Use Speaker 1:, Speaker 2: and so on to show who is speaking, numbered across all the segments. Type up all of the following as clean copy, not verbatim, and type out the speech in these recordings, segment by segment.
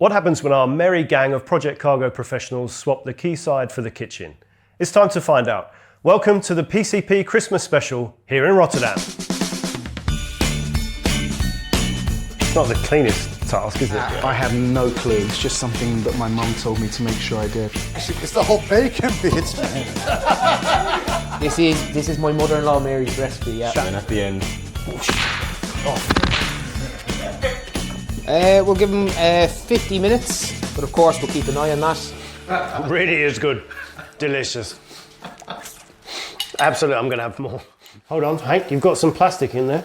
Speaker 1: What happens when our merry gang of Project Cargo professionals swap the quayside for the kitchen? It's time to find out. Welcome to the PCP Christmas Special here in Rotterdam. It's not the cleanest task, is it?
Speaker 2: I have no clue. It's just something that my mum told me to make sure I did.
Speaker 3: It's the whole bacon bit, man.
Speaker 4: This is my mother-in-law Mary's recipe, yeah.
Speaker 5: And at the end.
Speaker 4: We'll give them 50 minutes, but of course we'll keep an eye on that.
Speaker 1: Really is good. Delicious. Absolutely, I'm going to have more. Hold on, Hank, you've got some plastic in there.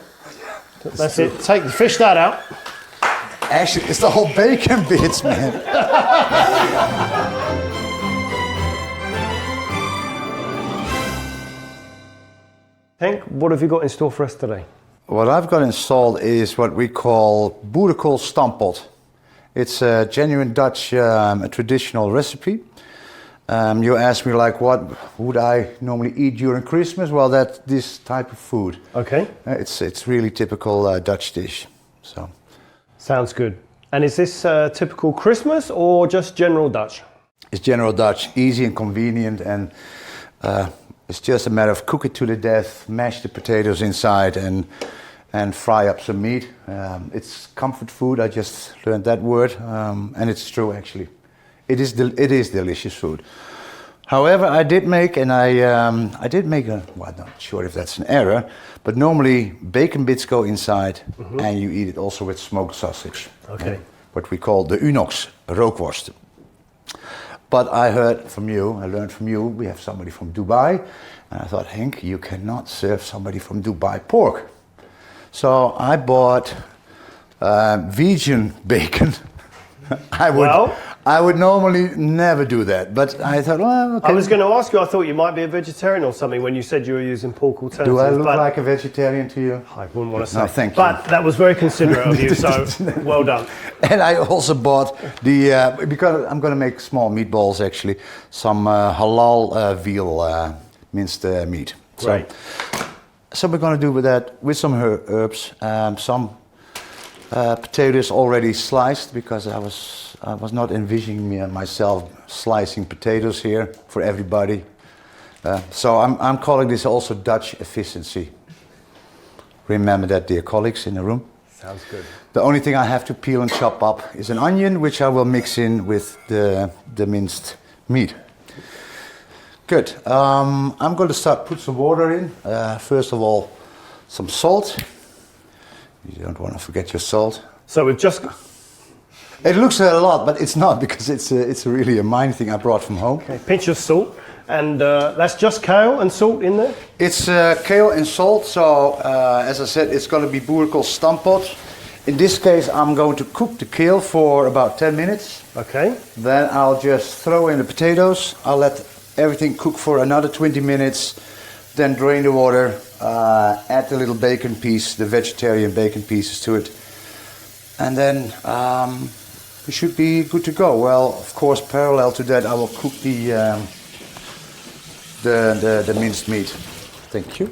Speaker 1: That's it. Fish that out.
Speaker 3: Actually, it's the whole bacon bits, man.
Speaker 1: Hank, what have you got in store for us today?
Speaker 3: What I've got installed is what we call Boerenkool stamppot. It's a genuine Dutch, a traditional recipe. You ask me, like, what would I normally eat during Christmas? Well, that's this type of food.
Speaker 1: Okay.
Speaker 3: It's really typical Dutch dish. So.
Speaker 1: Sounds good. And is this typical Christmas or just general Dutch?
Speaker 3: It's general Dutch, easy and convenient, and it's just a matter of cook it to the death, mash the potatoes inside, and fry up some meat. It's comfort food. I just learned that word, and it's true actually. It is delicious food. However, I did make a, well, I'm not sure if that's an error, but normally bacon bits go inside, and you eat it also with smoked sausage.
Speaker 1: Okay.
Speaker 3: What we call the Unox rookworst. But I learned from you, we have somebody from Dubai, and I thought, Henk, you cannot serve somebody from Dubai pork. So I bought vegan bacon. I would normally never do that, but I thought, well, okay.
Speaker 1: I was going to ask you, I thought you might be a vegetarian or something when you said you were using pork alternatives.
Speaker 3: Do I look like a vegetarian to you?
Speaker 1: I wouldn't want to say.
Speaker 3: No, thank you.
Speaker 1: But that was very considerate of you, so well done.
Speaker 3: And I also bought the, because I'm going to make small meatballs actually, some halal veal minced meat.
Speaker 1: Great.
Speaker 3: So we're going to do with that, with some herbs, some potatoes already sliced, because I was not envisioning myself slicing potatoes here for everybody. So I'm calling this also Dutch efficiency. Remember that, dear colleagues in the room.
Speaker 1: Sounds good.
Speaker 3: The only thing I have to peel and chop up is an onion, which I will mix in with the minced meat. Good. I'm going to put some water in. First of all, some salt. You don't want to forget your salt.
Speaker 1: So we've just...
Speaker 3: It looks a lot, but it's not, because it's really a mine thing I brought from home.
Speaker 1: Okay, pinch of salt. And that's just kale and salt in there?
Speaker 3: It's kale and salt. So, as I said, it's going to be Boerenkool stamppot. In this case, I'm going to cook the kale for about 10 minutes.
Speaker 1: Okay.
Speaker 3: Then I'll just throw in the potatoes. I'll let everything cook for another 20 minutes. Then drain the water, add the little bacon piece, the vegetarian bacon pieces to it. And then we should be good to go. Well, of course, parallel to that, I will cook the minced meat. Thank you.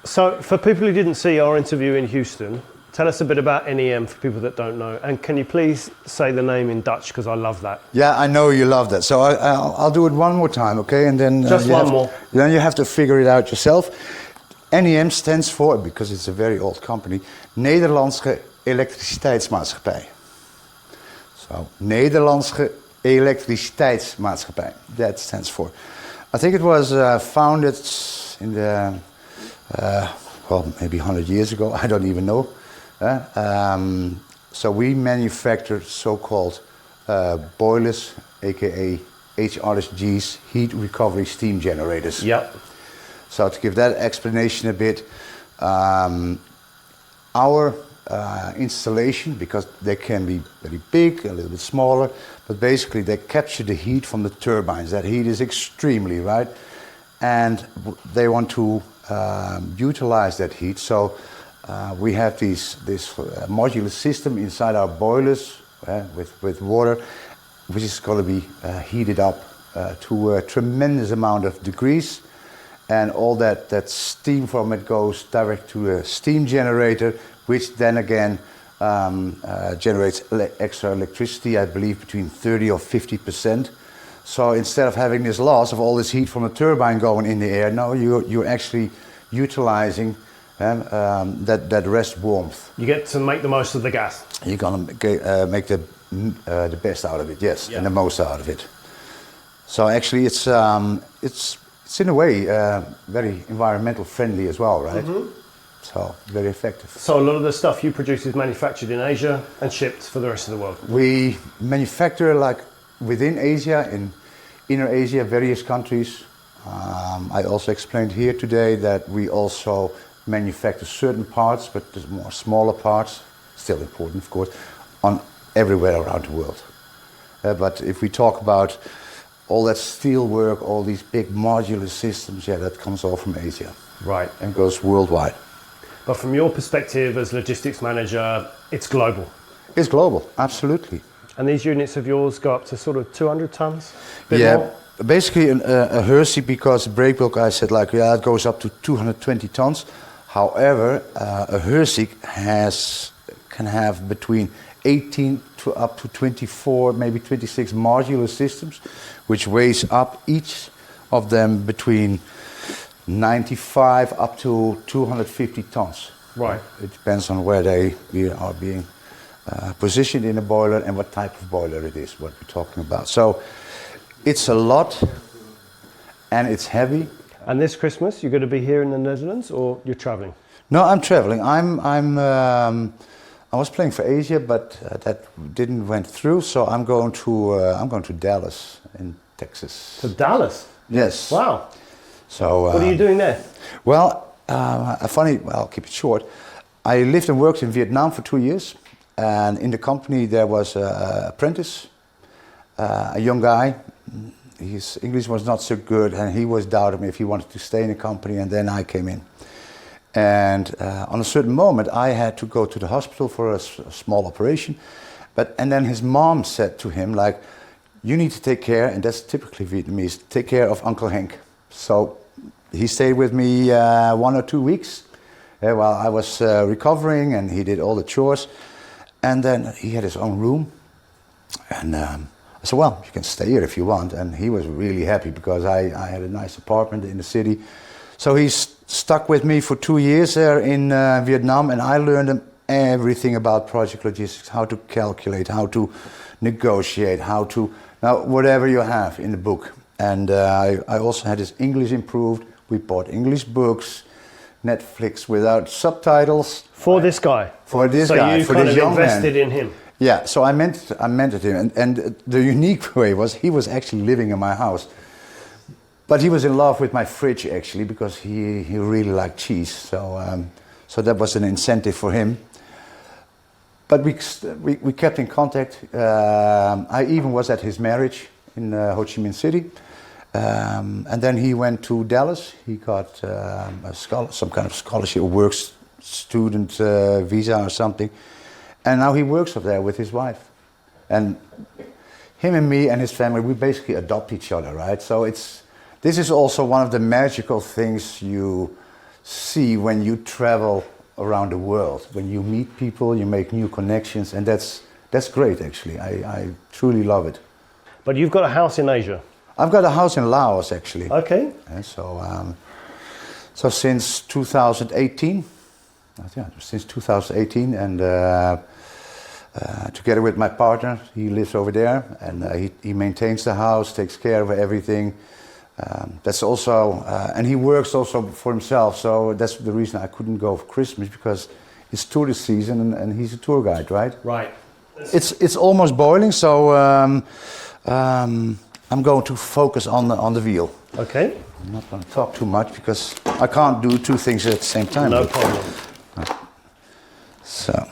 Speaker 1: So for people who didn't see our interview in Houston, tell us a bit about NEM for people that don't know. And can you please say the name in Dutch, because I love that.
Speaker 3: Yeah, I know you love that. So I'll do it one more time, okay? And then
Speaker 1: just one more.
Speaker 3: Then you have to figure it out yourself. NEM stands for, because it's a very old company, Nederlandse Elektriciteitsmaatschappij. So, Nederlandse Elektriciteitsmaatschappij. That stands for. I think it was founded in the, well, maybe 100 years ago. I don't even know. So we manufacture so-called boilers, aka HRSGs, heat recovery steam generators.
Speaker 1: Yep.
Speaker 3: So to give that explanation a bit, our installation, because they can be very big, a little bit smaller, but basically they capture the heat from the turbines. That heat is extremely, right? And they want to utilize that heat. So we have this modular system inside our boilers with water, which is going to be heated up to a tremendous amount of degrees. And all that steam from it goes direct to a steam generator, which then again generates extra electricity, I believe between 30 or 50%. So instead of having this loss of all this heat from the turbine going in the air, no, you're actually utilizing that rest warmth.
Speaker 1: You get to make the most of the gas.
Speaker 3: You're gonna make the best out of it, yes, and the most out of it. So actually, it's in a way very environmental friendly as well, right? So very effective.
Speaker 1: So a lot of the stuff you produce is manufactured in Asia and shipped for the rest of the world.
Speaker 3: We manufacture like within Asia, in inner Asia, various countries. I also explained here today that we also manufacture certain parts, but there's more smaller parts, still important of course, on everywhere around the world. But if we talk about all that steel work, all these big modular systems, yeah, that comes all from Asia.
Speaker 1: Right.
Speaker 3: And goes worldwide.
Speaker 1: But from your perspective as logistics manager, it's global.
Speaker 3: It's global, absolutely.
Speaker 1: And these units of yours go up to sort of 200 tons?
Speaker 3: Yeah,
Speaker 1: more?
Speaker 3: basically a Hersey, because the brake bulk I said like, yeah, it goes up to 220 tons. However, a Hersey can have between 18 to up to 24, maybe 26 modular systems, which weighs up each of them between 95 up to 250 tons.
Speaker 1: Right.
Speaker 3: It depends on where they are being positioned in a boiler and what type of boiler it is, what we're talking about. So it's a lot and it's heavy.
Speaker 1: And this Christmas, you're going to be here in the Netherlands or you're traveling?
Speaker 3: No, I'm traveling. I was playing for Asia, but that didn't went through. So I'm going to Dallas in Texas.
Speaker 1: To Dallas?
Speaker 3: Yes.
Speaker 1: Wow.
Speaker 3: So
Speaker 1: what are you doing there?
Speaker 3: Well, I'll keep it short. I lived and worked in Vietnam for 2 years, and in the company there was an apprentice, a young guy. His English was not so good, and he was doubting me if he wanted to stay in the company. And then I came in, and on a certain moment I had to go to the hospital for a small operation. And then his mom said to him, like, "You need to take care," and that's typically Vietnamese, "take care of Uncle Henk." So he stayed with me 1 or 2 weeks while I was recovering, and he did all the chores. And then he had his own room, and I said, "Well, you can stay here if you want." And he was really happy because I had a nice apartment in the city. So he stuck with me for 2 years there in Vietnam, and I learned him everything about project logistics, how to calculate, how to negotiate, whatever you have in the book. And I also had his English improved. We bought English books, Netflix without subtitles.
Speaker 1: For this guy?
Speaker 3: For this
Speaker 1: so
Speaker 3: guy,
Speaker 1: you
Speaker 3: for
Speaker 1: kind
Speaker 3: this
Speaker 1: of
Speaker 3: young
Speaker 1: invested
Speaker 3: man.
Speaker 1: in him?
Speaker 3: Yeah, so I mentored him. And the unique way was he was actually living in my house. But he was in love with my fridge actually, because he really liked cheese. So that was an incentive for him. But we kept in contact. I even was at his marriage in Ho Chi Minh City. And then he went to Dallas. He got some kind of scholarship, work student visa or something. And now he works up there with his wife. And him and me and his family, we basically adopt each other, right? So this is also one of the magical things you see when you travel around the world. When you meet people, you make new connections, and that's great actually. I truly love it.
Speaker 1: But you've got a house in Asia?
Speaker 3: I've got a house in Laos actually.
Speaker 1: Okay.
Speaker 3: And so since 2018, and together with my partner, he lives over there, and he maintains the house, takes care of everything. That's also, and he works also for himself, so that's the reason I couldn't go for Christmas, because it's tourist season and he's a tour guide, right?
Speaker 1: Right.
Speaker 3: It's almost boiling, so I'm going to focus on the veal.
Speaker 1: Okay.
Speaker 3: I'm not going to talk too much because I can't do two things at the same time.
Speaker 1: No problem.
Speaker 3: So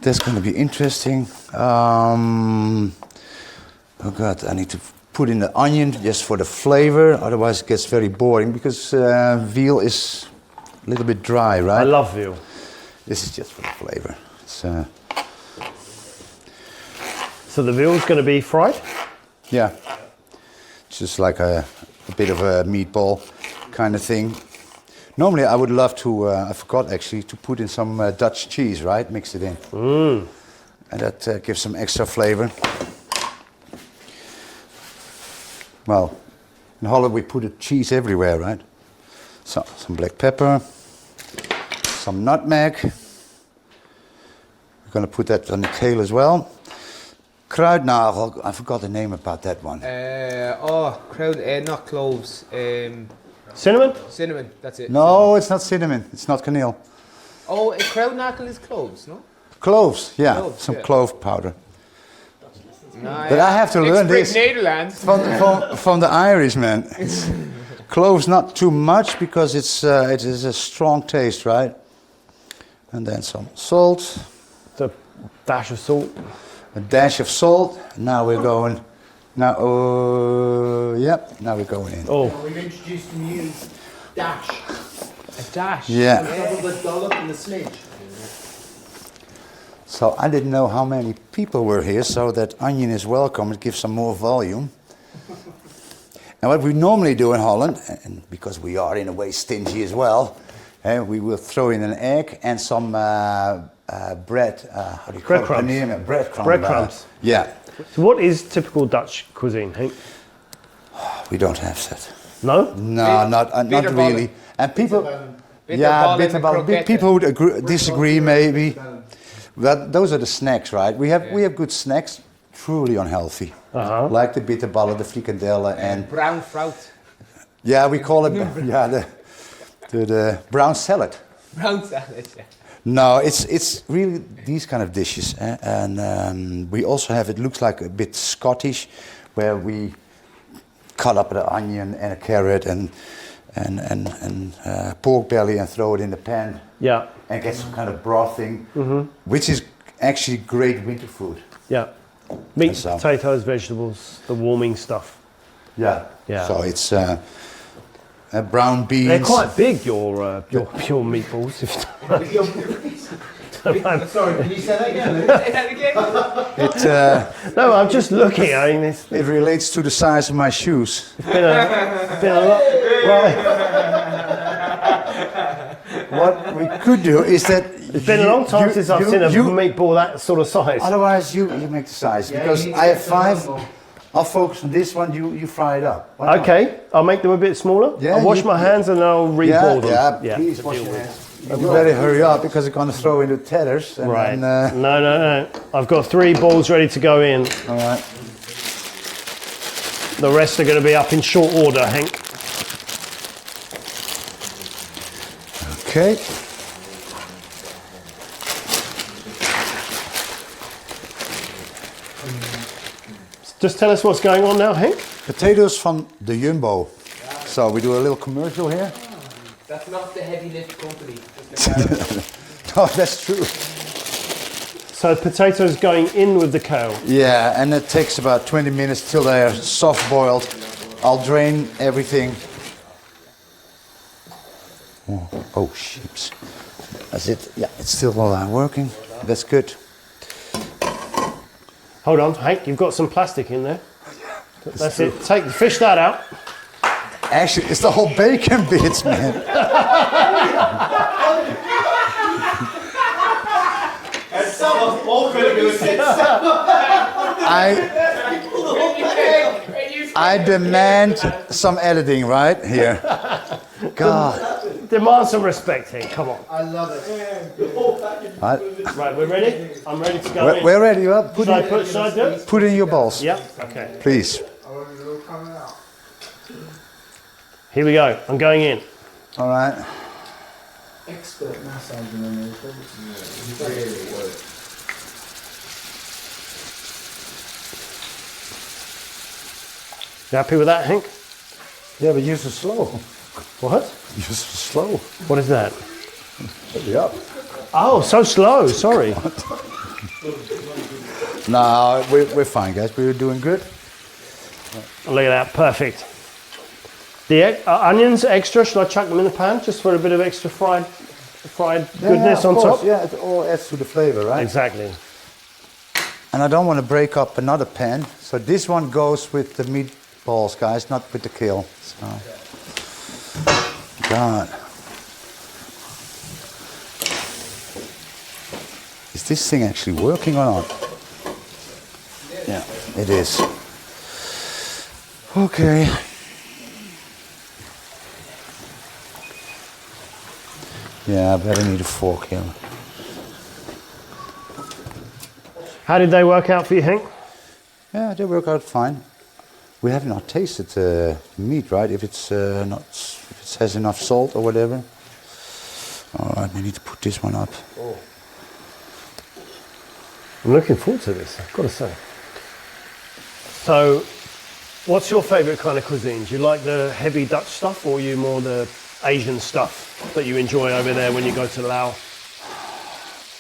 Speaker 3: that's going to be interesting. Oh God, I need to put in the onion just for the flavor, otherwise it gets very boring, because veal is a little bit dry, right?
Speaker 1: I love veal.
Speaker 3: This is just for the flavor.
Speaker 1: So the veal is going to be fried?
Speaker 3: Yeah, it's just like a bit of a meatball kind of thing. Normally I would love to, I forgot actually, to put in some Dutch cheese, right? Mix it in. And that gives some extra flavor. Well, in Holland we put cheese everywhere, right? So, some black pepper, some nutmeg. We're going to put that on the kale as well. Kruidnagel, I forgot the name about that one.
Speaker 4: Not cloves.
Speaker 1: Cinnamon?
Speaker 4: Cinnamon, that's it.
Speaker 3: No, it's not cinnamon, it's not caneel.
Speaker 4: Oh, kruidnagel is cloves, no?
Speaker 3: Cloves, yeah,
Speaker 4: Cloves,
Speaker 3: some
Speaker 4: yeah.
Speaker 3: clove powder.
Speaker 4: No,
Speaker 3: But I have to learn this
Speaker 4: Nederlands.
Speaker 3: from the Irish, man. It's cloves not too much because it is a strong taste, right? And then some salt.
Speaker 1: A dash of salt.
Speaker 3: A dash of salt. Now we're going. Now, yep. Now we're going in.
Speaker 1: Oh,
Speaker 5: We've introduced a new dash.
Speaker 4: A dash.
Speaker 3: Yeah.
Speaker 5: Double the dollop and the smidge.
Speaker 3: So I didn't know how many people were here, so that onion is welcome. It gives some more volume. And what we normally do in Holland, and because we are in a way stingy as well, we will throw in an egg and some bread. How do you call it?
Speaker 1: Breadcrumbs.
Speaker 3: Breadcrumbs.
Speaker 1: Breadcrumbs.
Speaker 3: Yeah.
Speaker 1: so what is typical Dutch cuisine, Henk?
Speaker 3: We don't have that.
Speaker 1: No?
Speaker 3: No, not really. And people,
Speaker 4: Bitterballen and
Speaker 3: bitterballen.
Speaker 4: kroketten.
Speaker 3: People would disagree maybe. But those are the snacks, right? We have good snacks, truly unhealthy, like the bitterballen, the frikandellen, and
Speaker 4: Brown fruit.
Speaker 3: yeah, we call it the brown salad.
Speaker 4: Brown salad, yeah.
Speaker 3: No, it's really these kind of dishes, and we also have, it looks like a bit Scottish, where we cut up the onion and a carrot and pork belly and throw it in the pan.
Speaker 1: Yeah.
Speaker 3: And get some kind of brothing, which is actually great winter food.
Speaker 1: Yeah. Meat,
Speaker 3: So-
Speaker 1: potatoes, vegetables, the warming stuff.
Speaker 3: Yeah.
Speaker 1: Yeah.
Speaker 3: So it's brown beans.
Speaker 1: They're quite big, your meatballs.
Speaker 5: Sorry, can you say that again?
Speaker 4: Say that again.
Speaker 1: No, I'm just looking. I mean, it's
Speaker 3: It relates to the size of my shoes.
Speaker 1: been a lot.
Speaker 3: What we could do is that
Speaker 1: It's been a long time since I've seen a meatball that sort of size.
Speaker 3: Otherwise, you make the size because I have 5. I'll focus on this one. You fry it up. Why not?
Speaker 1: Okay, I'll make them a bit smaller.
Speaker 3: Yeah,
Speaker 1: I'll wash
Speaker 3: you-
Speaker 1: my hands and I'll reball them.
Speaker 3: Yeah. Please wash your hands. You better hurry up because I'm going to throw in the tatters. And
Speaker 1: Right.
Speaker 3: Then,
Speaker 1: No. I've got 3 balls ready to go in.
Speaker 3: all right.
Speaker 1: The rest are going to be up in short order, Henk.
Speaker 3: Okay.
Speaker 1: Just tell us what's going on now, Henk.
Speaker 3: Potatoes from the Jumbo. So we do a little commercial here.
Speaker 4: That's not the heavy lift company.
Speaker 3: Oh, that's true.
Speaker 1: So potatoes going in with the kale.
Speaker 3: Yeah, and it takes about 20 minutes till they're soft boiled. I'll drain everything. Oh, sheeps. That's it. Yeah, it's still working. That's good.
Speaker 1: Hold on, Henk, you've got some plastic in there. That's it. Fish that out.
Speaker 3: Actually, it's the whole bacon bits, man. I demand some editing right here. God.
Speaker 1: Demand some respect, Henk. Come on.
Speaker 5: I love it.
Speaker 1: Right, we're ready? I'm ready to go in.
Speaker 3: We're ready. Well,
Speaker 1: Should I do it?
Speaker 3: put in your balls,
Speaker 1: Yep. Okay.
Speaker 3: please.
Speaker 1: Here we go. I'm going in.
Speaker 3: All right.
Speaker 5: Expert massaging on those balls.
Speaker 1: You happy with that, Henk?
Speaker 3: Yeah, but use it slow.
Speaker 1: What?
Speaker 3: Use it slow.
Speaker 1: What is that?
Speaker 3: Hurry up.
Speaker 1: Oh, so slow. Sorry.
Speaker 3: No, we're fine, guys. We're doing good.
Speaker 1: Look at that. Perfect. The onions extra. Should I chuck them in the pan just for a bit of extra fried goodness on top?
Speaker 3: Yeah, it all adds to the flavor, right?
Speaker 1: Exactly.
Speaker 3: And I don't want to break up another pan. So this one goes with the meatballs, guys, not with the kale. So. God. this thing actually working or not? Yeah, it is. Okay. Yeah, I better need a fork here.
Speaker 1: How did they work out for you, Henk?
Speaker 3: Yeah, they work out fine. We have not tasted meat, right? If it's not, if it has enough salt or whatever. All right, we need to put this one up.
Speaker 1: Oh. I'm looking forward to this, I've got to say. So, what's your favourite kind of cuisine? Do you like the heavy Dutch stuff, or are you more the Asian stuff that you enjoy over there when you go to Laos?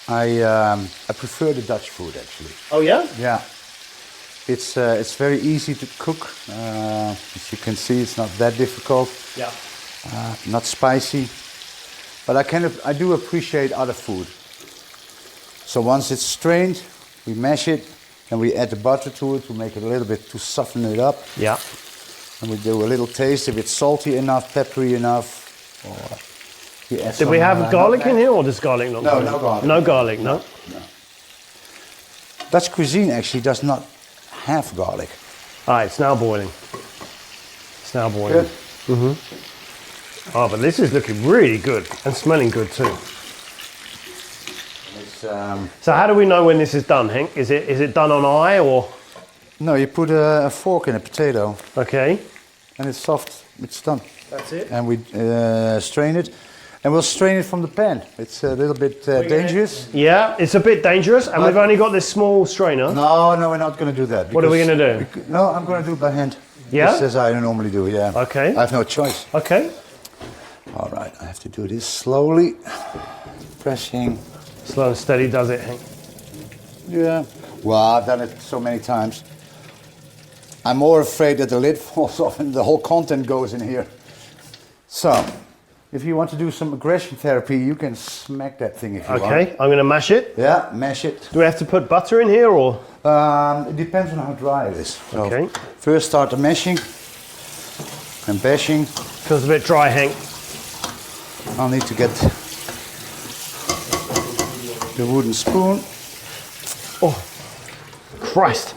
Speaker 3: I prefer the Dutch food actually.
Speaker 1: Oh yeah?
Speaker 3: Yeah. It's very easy to cook. As you can see, it's not that difficult.
Speaker 1: Yeah.
Speaker 3: Not spicy. But I do appreciate other food. So once it's strained, we mash it, and we add the butter to it to make it a little bit, to soften it up.
Speaker 1: Yeah.
Speaker 3: And we do a little taste, if it's salty enough, peppery enough. Or we add
Speaker 1: Did we have garlic in here, or does garlic not?
Speaker 3: No, no garlic.
Speaker 1: No garlic, no?
Speaker 3: No. Dutch cuisine actually does not have garlic.
Speaker 1: Alright, it's now boiling. It's now boiling.
Speaker 3: Good.
Speaker 1: Oh, but this is looking really good and smelling good too.
Speaker 3: It's,
Speaker 1: So how do we know when this is done, Henk? Is it done on eye or?
Speaker 3: no, you put a fork in a potato
Speaker 1: Okay.
Speaker 3: and it's soft, it's done.
Speaker 1: That's it.
Speaker 3: And we strain it, and we'll strain it from the pan. It's a little bit dangerous.
Speaker 1: Yeah, it's a bit dangerous, and we've only got this small strainer.
Speaker 3: No, we're not going to do that.
Speaker 1: What are we
Speaker 3: because-
Speaker 1: going to do?
Speaker 3: No, I'm going to do it by hand.
Speaker 1: Yeah?
Speaker 3: Just as I normally do, yeah.
Speaker 1: Okay.
Speaker 3: I have no choice.
Speaker 1: Okay.
Speaker 3: All right, I have to do this slowly. Pressing.
Speaker 1: Slow and steady does it, Henk.
Speaker 3: Yeah. Well, I've done it so many times. I'm more afraid that the lid falls off and the whole content goes in here. So, if you want to do some aggression therapy, you can smack that thing if you want.
Speaker 1: Okay, I'm going to mash it.
Speaker 3: Yeah, mash it.
Speaker 1: Do we have to put butter in here or?
Speaker 3: It depends on how dry it is. So
Speaker 1: Okay.
Speaker 3: First start the mashing and bashing.
Speaker 1: Feels a bit dry, Henk.
Speaker 3: I'll need to get the wooden spoon.
Speaker 1: Oh, Christ.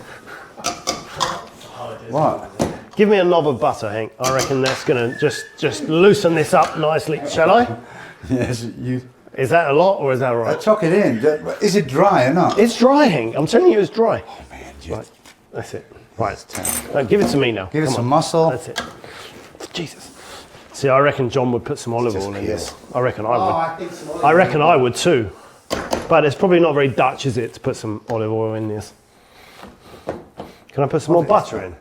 Speaker 3: What?
Speaker 1: Give me a knob of butter, Henk. I reckon that's going to just loosen this up nicely. Shall I?
Speaker 3: Yes, you.
Speaker 1: Is that a lot or is that all right?
Speaker 3: Chuck it in. Is it dry or not?
Speaker 1: It's dry, Henk. I'm telling you it's dry.
Speaker 3: Oh man, you.
Speaker 1: Right, that's it. Right. No, give it to me now.
Speaker 3: Give it
Speaker 1: Come
Speaker 3: some
Speaker 1: on.
Speaker 3: muscle.
Speaker 1: That's it. Jesus. See, I reckon John would put some olive
Speaker 3: Just
Speaker 1: oil in
Speaker 3: peel.
Speaker 1: this. I reckon I would.
Speaker 5: I think some olive
Speaker 1: I reckon
Speaker 5: oil.
Speaker 1: I would too. But it's probably not very Dutch, is it, to put some olive oil in this? Can I put some more butter in?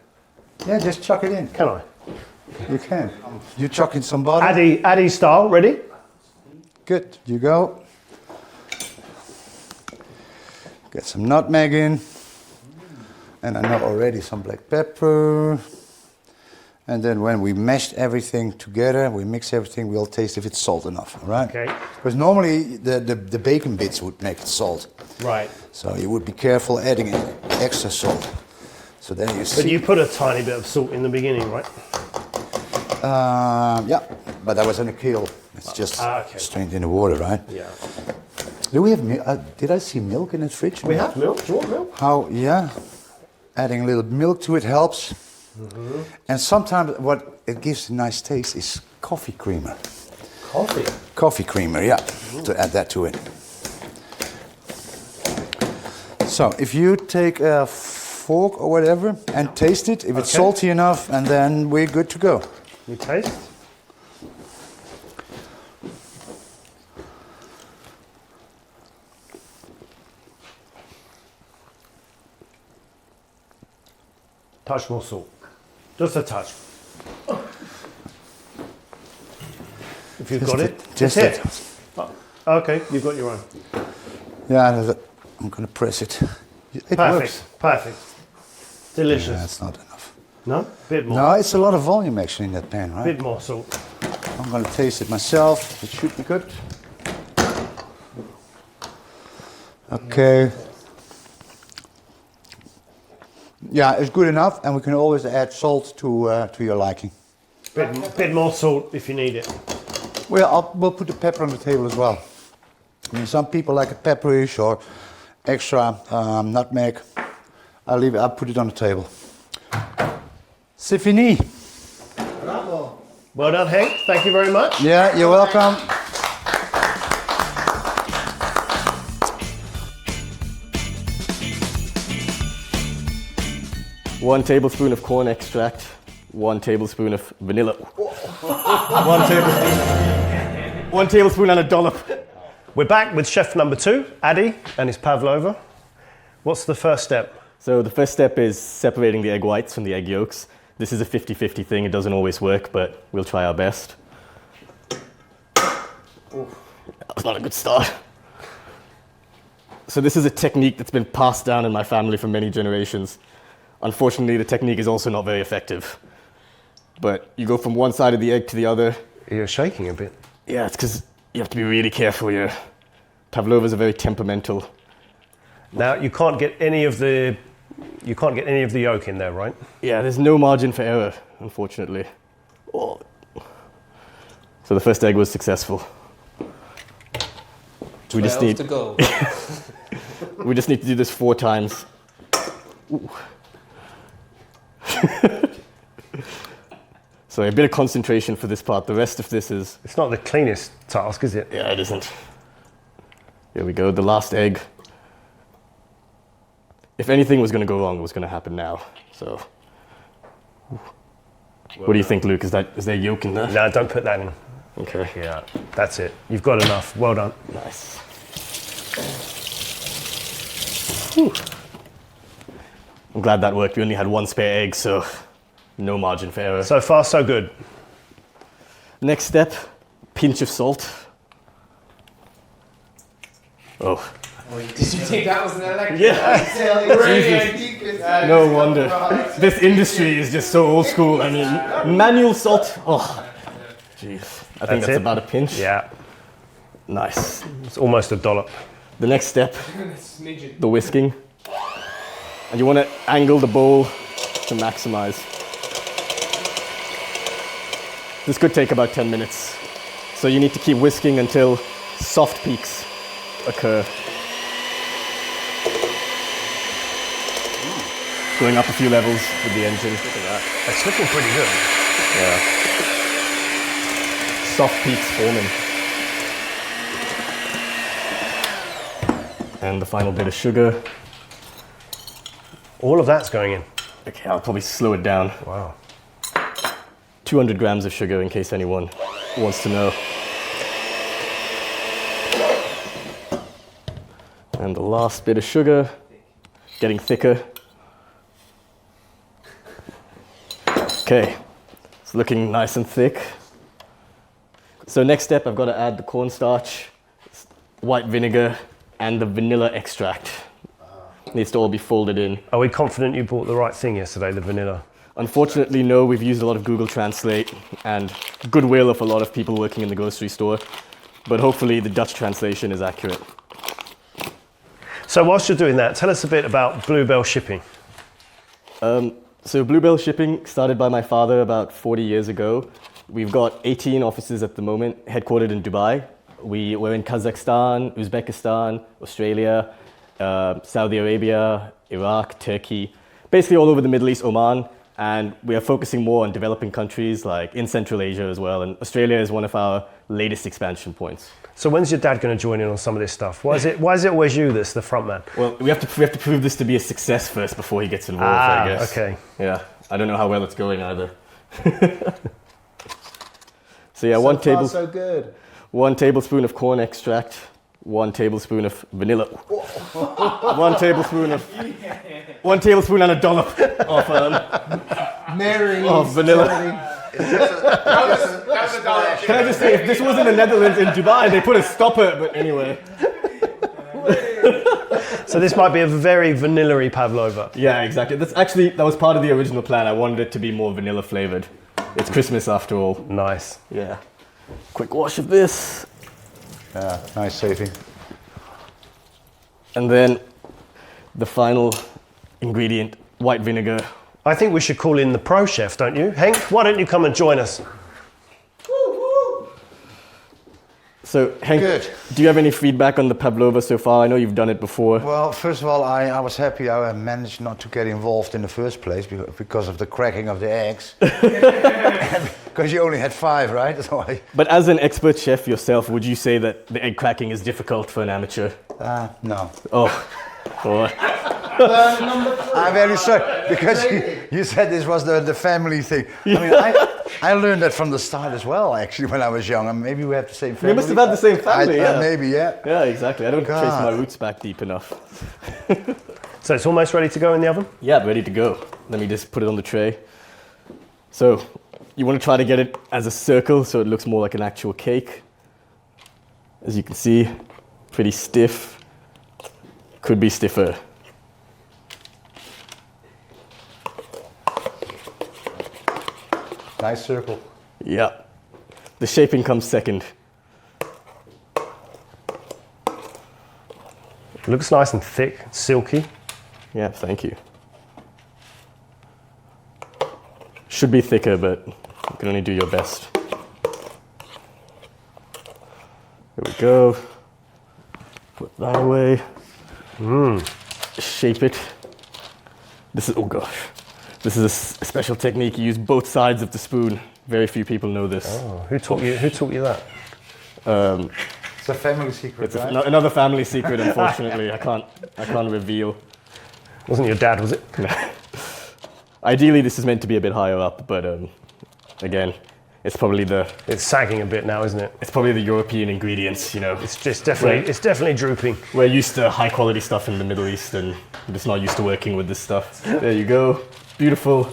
Speaker 3: Yeah, just chuck it in.
Speaker 1: Can I?
Speaker 3: You can. You chuck in some butter.
Speaker 1: Addy style, ready?
Speaker 3: Good. You go. Get some nutmeg in. And I know already some black pepper. And then when we mashed everything together, we mix everything, we'll taste if it's salt enough, all right?
Speaker 1: Okay.
Speaker 3: Because normally the bacon bits would make it salt.
Speaker 1: Right.
Speaker 3: So you would be careful adding in extra salt. So then you see.
Speaker 1: But you put a tiny bit of salt in the beginning, right?
Speaker 3: Yeah, but that was in a kale. It's just
Speaker 1: okay.
Speaker 3: strained in the water, right?
Speaker 1: Yeah.
Speaker 3: Do we have milk? Did I see milk in the fridge?
Speaker 1: We have milk. Do you want milk?
Speaker 3: How, yeah. Adding a little milk to it helps.
Speaker 1: Mm-hmm.
Speaker 3: And sometimes what it gives a nice taste is coffee creamer.
Speaker 1: Coffee.
Speaker 3: Coffee creamer, yeah, to add that to it. So if you take a fork or whatever and taste it, if it's
Speaker 1: Okay.
Speaker 3: salty enough, and then we're good to go.
Speaker 1: You taste? Touch more salt. Just a touch. If you've got it,
Speaker 3: Just
Speaker 1: it's
Speaker 3: it.
Speaker 1: it. Oh, okay, you've got your own.
Speaker 3: Yeah, I'm going to press it. It
Speaker 1: Perfect,
Speaker 3: works.
Speaker 1: perfect. Delicious.
Speaker 3: Yeah, that's not enough.
Speaker 1: No? Bit more.
Speaker 3: No, it's a lot of volume actually in that pan, right?
Speaker 1: Bit more salt.
Speaker 3: I'm going to taste it myself. It should be good. Okay. Yeah, it's good enough, and we can always add salt to your liking.
Speaker 1: Bit more salt if you need it.
Speaker 3: Well, we'll put the pepper on the table as well. I mean, some people like it pepperish, or extra nutmeg. I'll put it on the table. C'est fini.
Speaker 5: Bravo.
Speaker 1: Well done, Henk. Thank you very much.
Speaker 3: Yeah, you're welcome.
Speaker 6: One tablespoon of corn extract, 1 tablespoon of vanilla. 1 tablespoon and a dollop.
Speaker 1: We're back with chef number 2, Addy, and his Pavlova. What's the first step?
Speaker 6: So the first step is separating the egg whites from the egg yolks. This is a 50-50 thing. It doesn't always work, but we'll try our best. That was not a good start. So this is a technique that's been passed down in my family for many generations. Unfortunately, the technique is also not very effective. But you go from one side of the egg to the other.
Speaker 1: You're shaking a bit.
Speaker 6: Yeah, it's because you have to be really careful here. Pavlovas are very temperamental.
Speaker 1: Now you can't get any of the yolk in there, right?
Speaker 6: Yeah, there's no margin for error, unfortunately. Oh. So the first egg was successful. We just need
Speaker 4: to go.
Speaker 6: we just need to do this 4 times. Ooh. So a bit of concentration for this part. The rest of this is...
Speaker 1: It's not the cleanest task, is it?
Speaker 6: Yeah, it isn't. Here we go, the last egg. If anything was going to go wrong, it was going to happen now. So, what do you think, Luke? Is there yolk in there?
Speaker 1: No, don't put that in.
Speaker 6: Okay.
Speaker 1: Yeah, that's it. You've got enough. Well done.
Speaker 6: Nice. Whew. I'm glad that worked. We only had 1 spare egg, so no margin for error.
Speaker 1: So far, so good.
Speaker 6: Next step, pinch of salt. Oh.
Speaker 4: Did you think that was an electric?
Speaker 6: Yeah.
Speaker 4: Jesus.
Speaker 6: No wonder. This industry is just so old school. I mean, manual salt. Oh, jeez. I think that's about a pinch.
Speaker 1: Yeah,
Speaker 6: Nice.
Speaker 1: it's almost a dollop.
Speaker 6: The next step, the whisking. And you want to angle the bowl to maximize. This could take about 10 minutes. So you need to keep whisking until soft peaks occur. Going up a few levels with the engine. Look at that.
Speaker 1: It's looking pretty good.
Speaker 6: Yeah. Soft peaks forming. And the final bit of sugar.
Speaker 1: All of that's going in.
Speaker 6: Okay, I'll probably slow it down.
Speaker 1: Wow.
Speaker 6: 200 grams of sugar in case anyone wants to know. And the last bit of sugar, getting thicker. Okay, it's looking nice and thick. So next step, I've got to add the cornstarch, white vinegar, and the vanilla extract. Needs to all be folded in.
Speaker 1: Are we confident you bought the right thing yesterday, the vanilla?
Speaker 6: Unfortunately, no, we've used a lot of Google Translate and goodwill of a lot of people working in the grocery store, but hopefully the Dutch translation is accurate.
Speaker 1: So whilst you're doing that, tell us a bit about Bluebell Shipping.
Speaker 6: So Bluebell Shipping started by my father about 40 years ago. We've got 18 offices at the moment, headquartered in Dubai. We're in Kazakhstan, Uzbekistan, Australia, Saudi Arabia, Iraq, Turkey, basically all over the Middle East, Oman, and we are focusing more on developing countries like in Central Asia as well, and Australia is one of our latest expansion points.
Speaker 1: So when's your dad going to join in on some of this stuff? Why is it always you that's the front man?
Speaker 6: Well, we have to prove this to be a success first before he gets involved, I guess.
Speaker 1: Okay.
Speaker 6: Yeah, I don't know how well it's going either. So yeah,
Speaker 5: So good.
Speaker 6: 1 tablespoon of corn extract, 1 tablespoon of vanilla. 1 tablespoon and a dollop of vanilla. Can I just say, if this wasn't the Netherlands, in Dubai, they put a stopper, but anyway.
Speaker 1: So this might be a very vanilla-y Pavlova.
Speaker 6: Yeah, exactly. That was part of the original plan. I wanted it to be more vanilla flavored. It's Christmas after all.
Speaker 1: Nice.
Speaker 6: Yeah. Quick wash of this.
Speaker 3: Yeah, nice saving.
Speaker 6: And then the final ingredient, white vinegar.
Speaker 1: I think we should call in the pro chef, don't you? Henk, why don't you come and join us?
Speaker 6: So, Henk,
Speaker 3: Good.
Speaker 6: do you have any feedback on the Pavlova so far? I know you've done it before.
Speaker 3: Well, first of all, I was happy I managed not to get involved in the first place because of the cracking of the eggs. Because you only had 5, right? So
Speaker 6: But as an expert chef yourself, would you say that the egg cracking is difficult for an amateur?
Speaker 3: no.
Speaker 6: Oh.
Speaker 3: I'm very sorry, because you said this was the family thing. I mean, I learned that from the start as well, actually, when I was young. And maybe we have the same family.
Speaker 6: We must have had the same family, yeah.
Speaker 3: Maybe, yeah.
Speaker 6: Yeah, exactly. I don't trace
Speaker 3: God.
Speaker 6: my roots back deep enough.
Speaker 1: So it's almost ready to go in the oven?
Speaker 6: Yeah, ready to go. Let me just put it on the tray. So, you want to try to get it as a circle so it looks more like an actual cake. As you can see, pretty stiff. Could be stiffer.
Speaker 3: Nice circle.
Speaker 6: Yeah. The shaping comes second.
Speaker 1: Looks nice and thick, silky.
Speaker 6: Yeah, thank you. Should be thicker, but you can only do your best. Here we go. Put that away. Shape it. This is, oh gosh. This is a special technique. You use both sides of the spoon. Very few people know this.
Speaker 1: Oh, who taught you that?
Speaker 3: It's a family secret,
Speaker 6: It's
Speaker 3: right?
Speaker 6: another family secret, unfortunately. I can't reveal.
Speaker 1: Wasn't your dad, was it?
Speaker 6: Ideally, this is meant to be a bit higher up, but again, it's probably
Speaker 1: It's sagging a bit now, isn't it?
Speaker 6: it's probably the European ingredients. You know,
Speaker 1: It's definitely drooping.
Speaker 6: we're used to high quality stuff in the Middle East, and we're just not used to working with this stuff. There you go, beautiful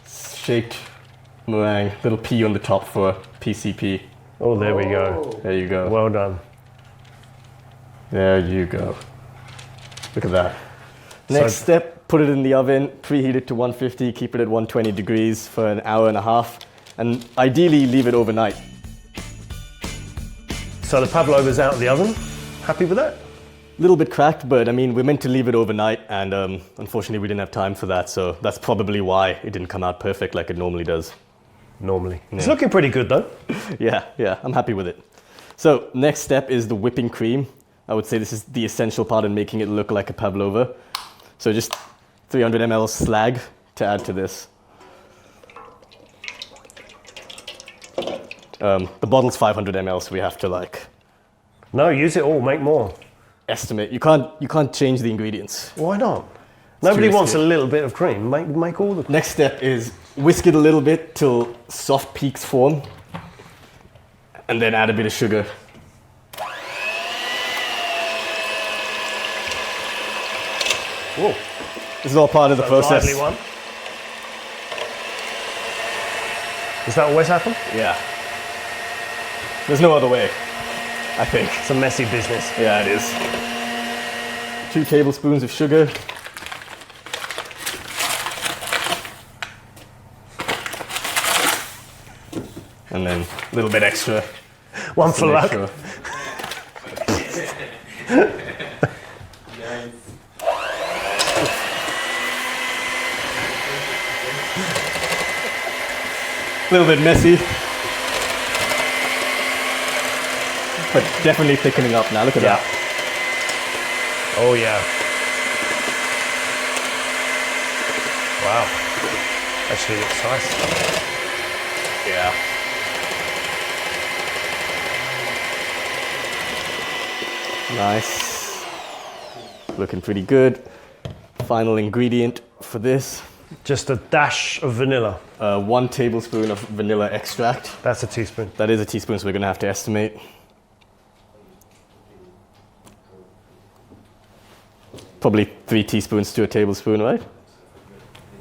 Speaker 6: shaped meringue. Little P on the top for PCP.
Speaker 1: Oh, there we go.
Speaker 6: There you go.
Speaker 1: Well done.
Speaker 6: There you go. Look at that. Next step, put it in the oven, preheat it to 150, keep it at 120 degrees for an hour and a half, and ideally leave it overnight.
Speaker 1: So the Pavlova's out of the oven. Happy with that?
Speaker 6: A little bit cracked, but I mean, we're meant to leave it overnight, and unfortunately we didn't have time for that, so that's probably why it didn't come out perfect like it normally does.
Speaker 1: Normally. It's looking pretty good though.
Speaker 6: Yeah, I'm happy with it. So next step is the whipping cream. I would say this is the essential part in making it look like a Pavlova. So just 300 ml slag to add to this. The bottle's 500 ml, so we have to
Speaker 1: No, use it all, make more.
Speaker 6: estimate. You can't change the ingredients.
Speaker 1: Why not? Nobody
Speaker 6: too
Speaker 1: wants a
Speaker 6: risky.
Speaker 1: little bit of cream. Make all the...
Speaker 6: Next step is whisk it a little bit till soft peaks form, and then add a bit of sugar.
Speaker 1: Whoa.
Speaker 6: This is all part of the process.
Speaker 1: Lively one. Does that always happen?
Speaker 6: Yeah. There's no other way, I think.
Speaker 1: It's a messy business.
Speaker 6: Yeah, it is. 2 tablespoons of sugar. And then a little bit extra.
Speaker 1: One
Speaker 6: to
Speaker 1: for
Speaker 6: make
Speaker 1: luck.
Speaker 6: sure. A little bit messy, but definitely thickening up now. Look at
Speaker 1: Yeah.
Speaker 6: that.
Speaker 1: Oh yeah. Wow. Actually looks nice.
Speaker 6: Yeah. Nice. Looking pretty good. Final ingredient for this.
Speaker 1: Just a dash of vanilla.
Speaker 6: 1 tablespoon of vanilla extract.
Speaker 1: That's a teaspoon.
Speaker 6: That is a teaspoon, so we're gonna have to estimate. Probably 3 teaspoons to a tablespoon, right?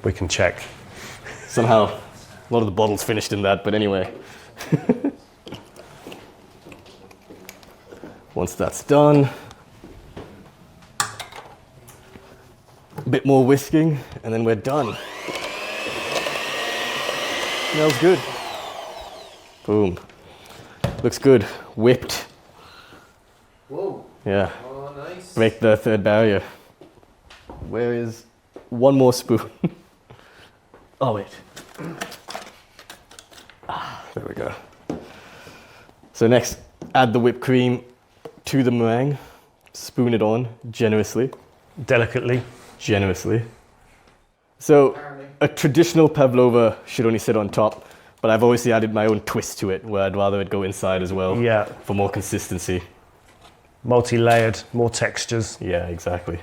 Speaker 1: We can check.
Speaker 6: Somehow, a lot of the bottle's finished in that, but anyway. Once that's done, a bit more whisking, and then we're done. Smells good. Boom. Looks good. Whipped.
Speaker 4: Whoa.
Speaker 6: Yeah.
Speaker 4: Oh, nice.
Speaker 6: Break the third barrier. Where is one more spoon? Oh, wait. There we go. So next, Add the whipped cream to the meringue. Spoon it on generously.
Speaker 1: Delicately.
Speaker 6: Generously. So a traditional pavlova should only sit on top, but I've obviously added my own twist to it, where I'd rather it go inside as well.
Speaker 1: Yeah.
Speaker 6: For more consistency.
Speaker 1: Multi-layered, more textures.
Speaker 6: Yeah, exactly.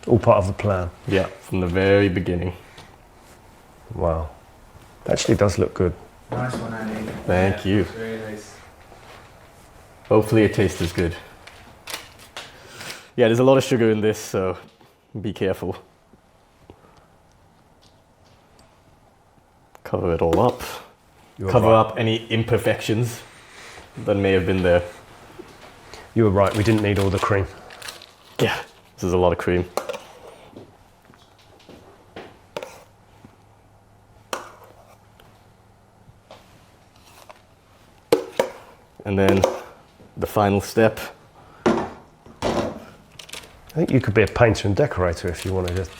Speaker 1: All part of the plan.
Speaker 6: Yeah, from the very beginning.
Speaker 1: Wow. Actually does look good.
Speaker 5: Nice one, Andy.
Speaker 6: Thank you.
Speaker 5: Very nice.
Speaker 6: Hopefully it tastes as good. Yeah, there's a lot of sugar in this, so be careful. Cover it all up. Cover up any imperfections that may have been there.
Speaker 1: You were right, we didn't need all the cream.
Speaker 6: Yeah, this is a lot of cream. And then the final step.
Speaker 1: I think you could be a painter and decorator if you want to just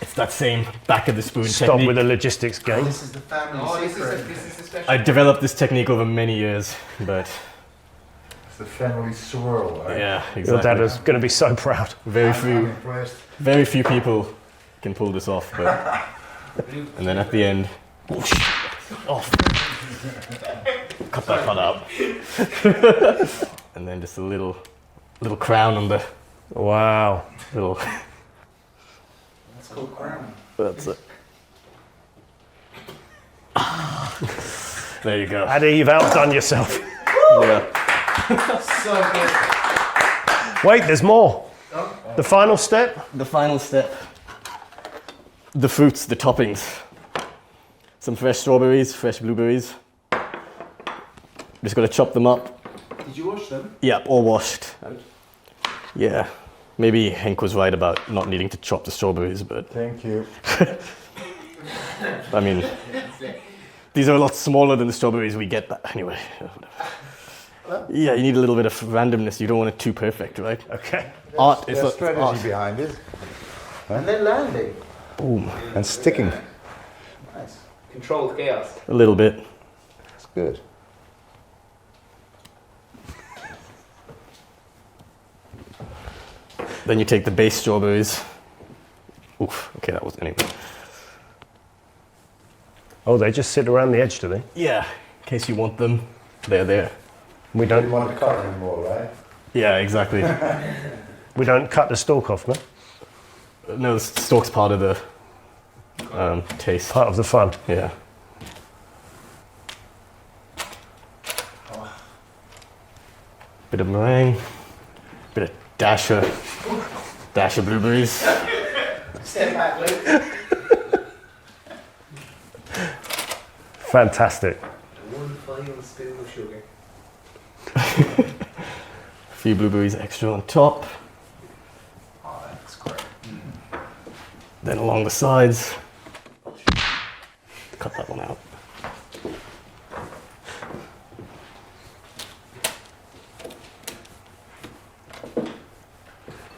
Speaker 6: It's that same back of the spoon
Speaker 1: stop
Speaker 6: technique.
Speaker 1: with the logistics game.
Speaker 5: This is the family secret.
Speaker 4: This is a special.
Speaker 6: I developed this technique over many years, but
Speaker 3: It's the family swirl, right?
Speaker 6: yeah,
Speaker 1: Your
Speaker 6: exactly.
Speaker 1: dad is going to be so proud.
Speaker 3: I'm impressed.
Speaker 6: Very few people can pull this off, but and then at the end, whoosh, off. Cut that part out. And then just a little crown on the
Speaker 1: Wow.
Speaker 6: little.
Speaker 5: That's called crown.
Speaker 6: That's it. There you go.
Speaker 1: Addy, you've outdone yourself.
Speaker 6: Yeah.
Speaker 5: So good.
Speaker 1: Wait, there's more. The final step.
Speaker 6: The final step. The fruits, the toppings. Some fresh strawberries, fresh blueberries. Just got to chop them up.
Speaker 5: Did you wash them?
Speaker 6: Yeah, all washed. Yeah. Maybe Henk was right about not needing to chop the strawberries, but
Speaker 3: Thank you.
Speaker 6: I mean, these are a lot smaller than the strawberries we get. But anyway, yeah, you need a little bit of randomness. You don't want it too perfect, right?
Speaker 1: Okay.
Speaker 6: Art is
Speaker 3: There's
Speaker 6: a-
Speaker 3: strategy
Speaker 6: art.
Speaker 3: behind it.
Speaker 5: And then landing.
Speaker 6: Boom.
Speaker 3: And sticking.
Speaker 5: Nice.
Speaker 4: Controlled chaos.
Speaker 6: A little bit.
Speaker 3: It's good.
Speaker 6: Then you take the base strawberries. Oof. Okay, that was anyway.
Speaker 1: Oh, they just sit around the edge, do they?
Speaker 6: Yeah. In case you want them, they're there.
Speaker 1: We
Speaker 3: Don't
Speaker 1: don't.
Speaker 3: want to cut anymore, right?
Speaker 6: Yeah, exactly.
Speaker 1: We don't cut the stalk off, no.
Speaker 6: No, the stalk's part of the taste.
Speaker 1: Part of the fun.
Speaker 6: Yeah. Bit of meringue, bit of dash of blueberries.
Speaker 5: Step back, Luke.
Speaker 1: Fantastic.
Speaker 5: One final spoon of sugar.
Speaker 6: A few blueberries extra on top.
Speaker 5: Oh, that's great.
Speaker 6: Then along the sides. Cut that one out.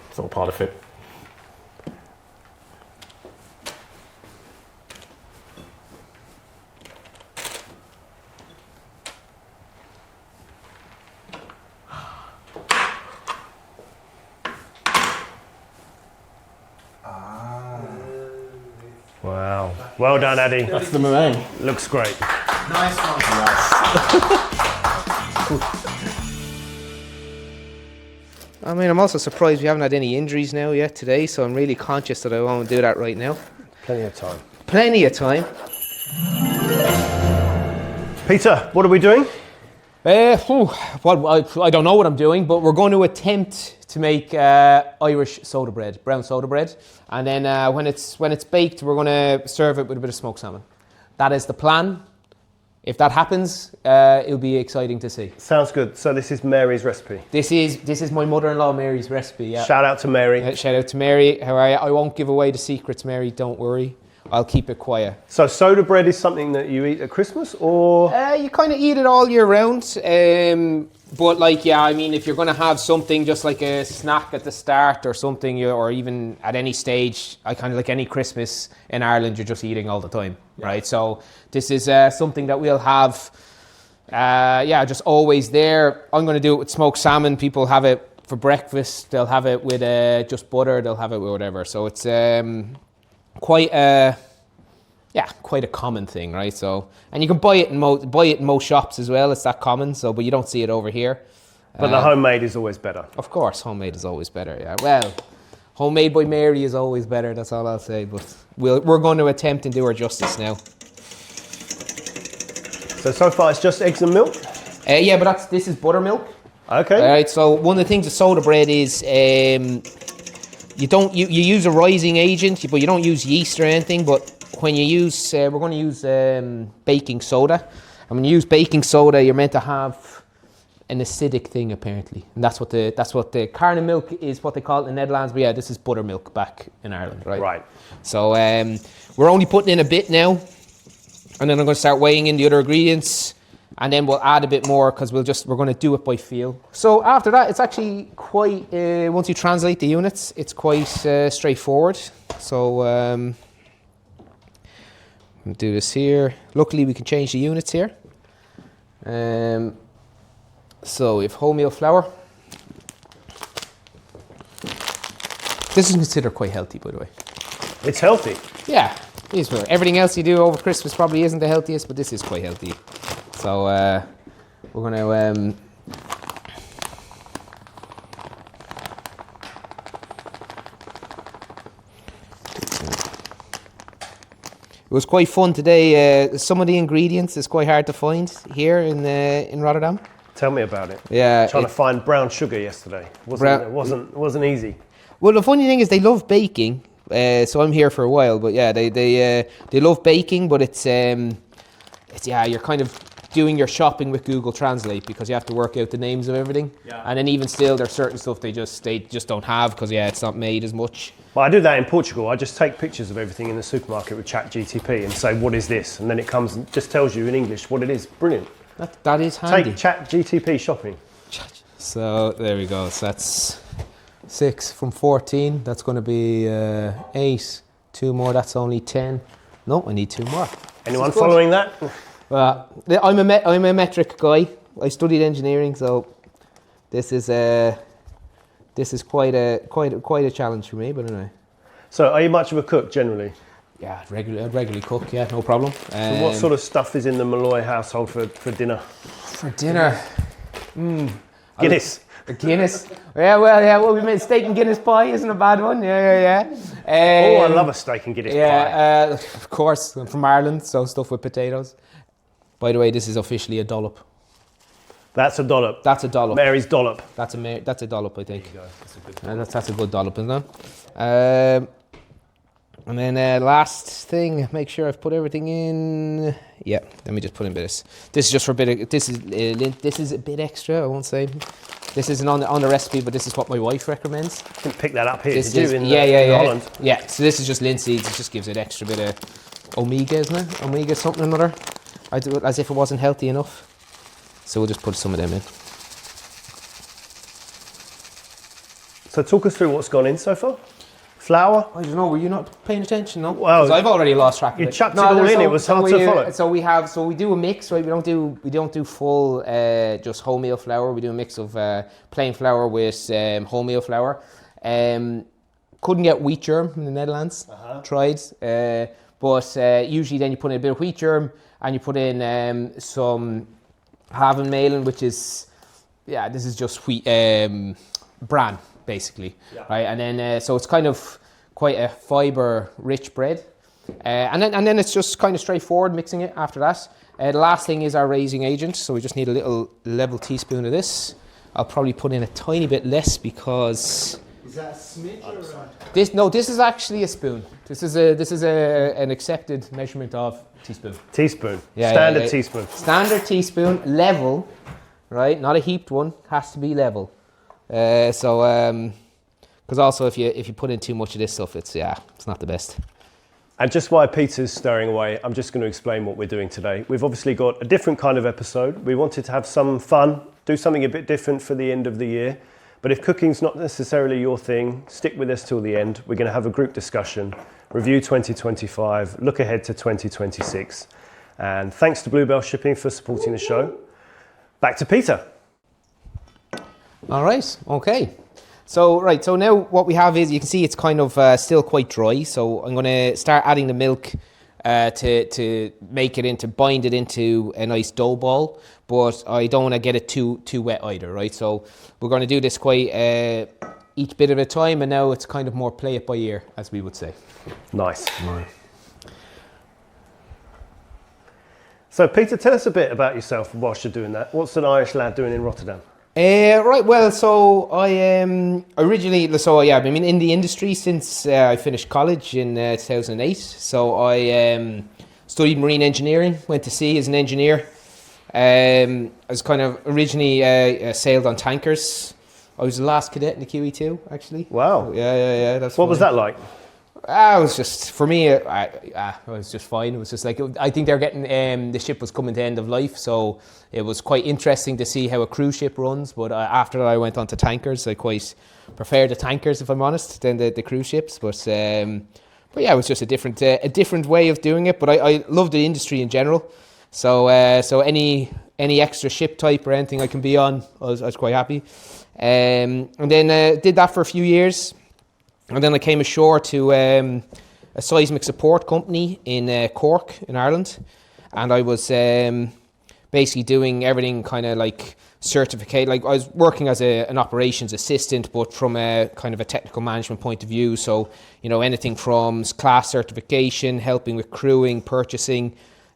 Speaker 6: It's all part of it.
Speaker 1: Wow. Well done, Addy.
Speaker 6: That's the meringue.
Speaker 1: Looks great.
Speaker 5: Nice one.
Speaker 4: I mean, I'm also surprised we haven't had any injuries now yet today, so I'm really conscious that I won't do that right now.
Speaker 1: Plenty of time.
Speaker 4: Plenty of time.
Speaker 1: Peter, what are we doing?
Speaker 4: Well, I don't know what I'm doing, but we're going to attempt to make Irish soda bread, brown soda bread, and then when it's baked, we're going to serve it with a bit of smoked salmon. That is the plan. If that happens, it'll be exciting to see.
Speaker 1: Sounds good. So this is Mary's recipe.
Speaker 4: This is my mother-in-law Mary's recipe. Yeah.
Speaker 1: Shout out to Mary.
Speaker 4: Shout out to Mary. How are you? I won't give away the secrets, Mary. Don't worry. I'll keep it quiet.
Speaker 1: So soda bread is something that you eat at Christmas, or
Speaker 4: You kind of eat it all year round. But like, yeah, I mean, if you're going to have something just like a snack at the start or something, or even at any stage, I kind of like any Christmas in Ireland, you're just eating all the time, right? So this is something that we'll have Yeah, just always there. I'm going to do it with smoked salmon. People have it for breakfast. They'll have it with just butter. They'll have it with whatever. So it's quite a common thing, right? So, and you can buy it in most shops as well. It's that common. So, but you don't see it over here.
Speaker 1: But the homemade is always better.
Speaker 4: Of course, homemade is always better. Yeah. Well, homemade by Mary is always better. That's all I'll say. But we're going to attempt and do her justice now.
Speaker 1: So far it's just eggs and milk?
Speaker 4: Yeah, but this is buttermilk.
Speaker 1: Okay.
Speaker 4: All right. So one of the things with soda bread is you use a rising agent, but you don't use yeast or anything. But when you use, we're going to use baking soda. And when you use baking soda, you're meant to have an acidic thing apparently, and that's what the carne milk is what they call it in the Netherlands. But yeah, this is buttermilk back in Ireland, right?
Speaker 1: Right.
Speaker 4: So we're only putting in a bit now, and then I'm going to start weighing in the other ingredients, and then we'll add a bit more because we're going to do it by feel. So after that, it's actually quite once you translate the units, it's quite straightforward. So we'll do this here. Luckily, we can change the units here. So we have wholemeal flour. This is considered quite healthy, by the way.
Speaker 1: It's healthy.
Speaker 4: Yeah, it is. Everything else you do over Christmas probably isn't the healthiest, but this is quite healthy. So we're going to... It was quite fun today. Some of the ingredients is quite hard to find here in Rotterdam.
Speaker 1: Tell me about it.
Speaker 4: Yeah,
Speaker 1: Trying to find brown sugar yesterday. It wasn't easy.
Speaker 4: Well, the funny thing is they love baking. So I'm here for a while, but yeah, they love baking, but it's you're kind of doing your shopping with Google Translate because you have to work out the names of everything. Yeah. And then even still, there's certain stuff they just don't have because it's not made as much.
Speaker 1: Well, I do that in Portugal. I just take pictures of everything in the supermarket with ChatGTP and say, what is this? And then it comes and just tells you in English what it is. Brilliant.
Speaker 4: That is handy.
Speaker 1: Take ChatGTP shopping.
Speaker 4: So there we go. So that's 6 from 14. That's going to be 8. 2 more. That's only 10. No, I need 2 more.
Speaker 1: Anyone following that?
Speaker 4: I'm a metric guy. I studied engineering, so this is quite a challenge for me. But anyway.
Speaker 1: So, are you much of a cook generally?
Speaker 4: Yeah, regularly cook. Yeah, no problem.
Speaker 1: So what sort of stuff is in the Molloy household for dinner?
Speaker 4: For dinner,
Speaker 1: Guinness.
Speaker 4: Guinness. Well, we made steak and Guinness pie. Isn't a bad one. Yeah.
Speaker 1: I love a steak and Guinness pie.
Speaker 4: Of course. I'm from Ireland, so stuff with potatoes. By the way, this is officially a dollop.
Speaker 1: That's a dollop.
Speaker 4: That's a dollop.
Speaker 1: Mary's dollop.
Speaker 4: That's a dollop, I think.
Speaker 1: There you go. That's a good one.
Speaker 4: That's a good dollop, isn't it? And then last thing, make sure I've put everything in. Yeah, let me just put in bits. This is just for a bit. This is a bit extra. I won't say. This isn't on the recipe, but this is what my wife recommends.
Speaker 1: You can pick that up here.
Speaker 4: This
Speaker 1: did
Speaker 4: is,
Speaker 1: you, in Holland?
Speaker 4: Yeah. So this is just linseeds. It just gives it extra bit of omega, isn't it? Omega something or another. I do it as if it wasn't healthy enough. So we'll just put some of them in.
Speaker 1: So talk us through what's gone in so far. Flour?
Speaker 4: I don't know, were you not paying attention? No?
Speaker 1: Well,
Speaker 4: 'cause I've already lost track of it.
Speaker 1: You chucked it all in, it was hard to follow.
Speaker 4: So we do a mix, right? We don't do full just wholemeal flour. We do a mix of plain flour with wholemeal flour. Couldn't get wheat germ in the Netherlands. Tried. But usually then you put in a bit of wheat germ and you put in some Menon, which is, this is just wheat bran, basically, right? And then so it's kind of quite a fiber-rich bread, and then it's just kind of straightforward mixing it after that. The last thing is our raising agent, so we just need a little level teaspoon of this. I'll probably put in a tiny bit less because
Speaker 5: Is that a smidge or
Speaker 4: this is actually a spoon. This is an accepted measurement of teaspoon.
Speaker 1: Teaspoon.
Speaker 4: Yeah,
Speaker 1: Standard teaspoon.
Speaker 4: Standard teaspoon, level, right? Not a heaped one. Has to be level. Because also if you put in too much of this stuff, it's not the best.
Speaker 1: And just while Peter's stirring away, I'm just going to explain what we're doing today. We've obviously got a different kind of episode. We wanted to have some fun, do something a bit different for the end of the year. But if cooking's not necessarily your thing, stick with us till the end. We're going to have a group discussion, review 2025, look ahead to 2026. And thanks to Bluebell Shipping for supporting the show. back to Peter.
Speaker 4: All right, okay. So now what we have is, you can see it's kind of still quite dry. So I'm going to start adding the milk to make it into, bind it into a nice dough ball. But I don't want to get it too wet either, right? So we're going to do this quite each bit of a time, and now it's kind of more play it by ear, as we would say.
Speaker 1: Nice. So Peter, tell us a bit about yourself whilst you're doing that. What's an Irish lad doing in Rotterdam?
Speaker 4: Right, well, so I originally, so yeah, I've been in the industry since I finished college in 2008. So I studied marine engineering, went to sea as an engineer. I was kind of originally sailed on tankers. I was the last cadet in the QE2, actually.
Speaker 1: Wow.
Speaker 4: Yeah.
Speaker 1: What was that like?
Speaker 4: It was just, for me, it was just fine. It was just like, I think they're getting, the ship was coming to end of life, so it was quite interesting to see how a cruise ship runs. But after that, I went on to tankers. I quite prefer the tankers, if I'm honest, than the cruise ships. But yeah, it was just a different way of doing it. But I love the industry in general. So any extra ship type or anything I can be on, I was quite happy. And then did that for a few years. And then I came ashore to a seismic support company in Cork in Ireland. And I was basically doing everything kind of like certificate. Like, I was working as an operations assistant, but from a kind of a technical management point of view. So, you know, anything from class certification, helping with crewing, purchasing,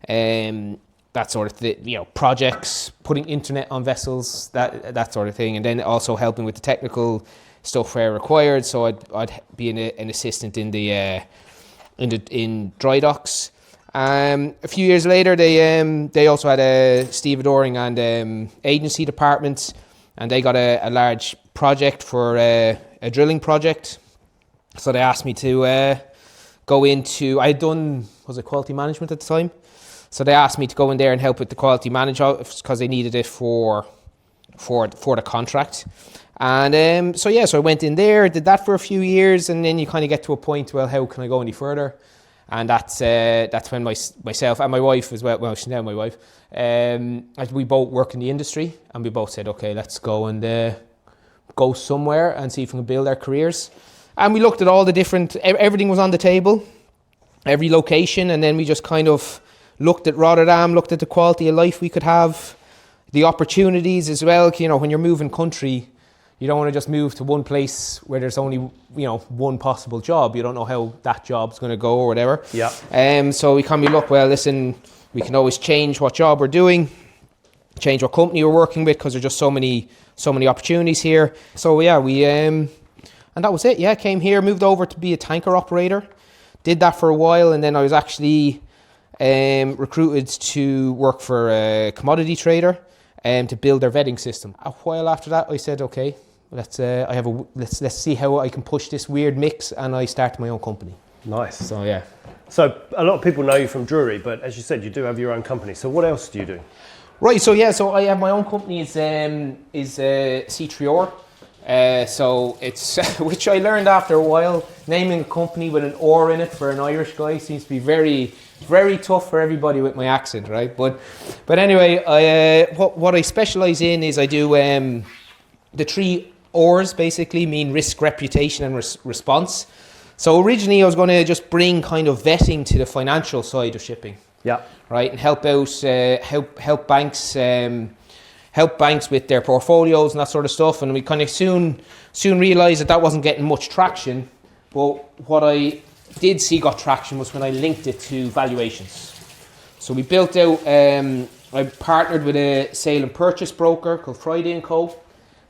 Speaker 4: that sort of thing, you know, projects, putting internet on vessels, that sort of thing. And then also helping with the technical stuff where required. So I'd be an assistant in dry docks. A few years later, they also had a stevedoring and agency department, and they got a large project for a drilling project. So they asked me to go into, I had done, was it quality management at the time? So they asked me to go in there and help with the quality management because they needed it for the contract. And so I went in there, did that for a few years, and then you kind of get to a point, well, how can I go any further? And that's when myself and my wife as well, she's now my wife, we both work in the industry, and we both said, okay, let's go and go somewhere and see if we can build our careers. And we looked at all the different, everything was on the table, every location, and then we just kind of looked at Rotterdam, looked at the quality of life we could have, the opportunities as well. You know, when you're moving country, you don't want to just move to one place where there's only, you know, one possible job. You don't know how that job's going to go or whatever.
Speaker 1: Yeah.
Speaker 4: So we kind of look, well, listen, we can always change what job we're doing, change what company we're working with, because there's just so many opportunities here. So yeah, we and that was it. Yeah, came here, moved over to be a tanker operator, did that for a while, and then I was actually recruited to work for a commodity trader to build their vetting system. A while after that, I said, okay, let's see how I can push this weird mix, and I started my own company.
Speaker 1: Nice.
Speaker 4: So yeah.
Speaker 1: So a lot of people know you from Drury, but as you said, you do have your own company. So what else do you do?
Speaker 4: Right. So yeah. So I have my own company. Is C3R. So it's which I learned after a while. Naming a company with an or in it for an Irish guy seems to be very, very tough for everybody with my accent, right? But anyway, what I specialize in is I do the 3 R's basically mean risk, reputation, and response. So originally I was going to just bring kind of vetting to the financial side of shipping.
Speaker 1: Yeah.
Speaker 4: Right, and help out help banks. Help banks with their portfolios and that sort of stuff, and we kind of soon realised that wasn't getting much traction. But what I did see got traction was when I linked it to valuations. So we built out. I partnered with a sale and purchase broker called Friday & Co,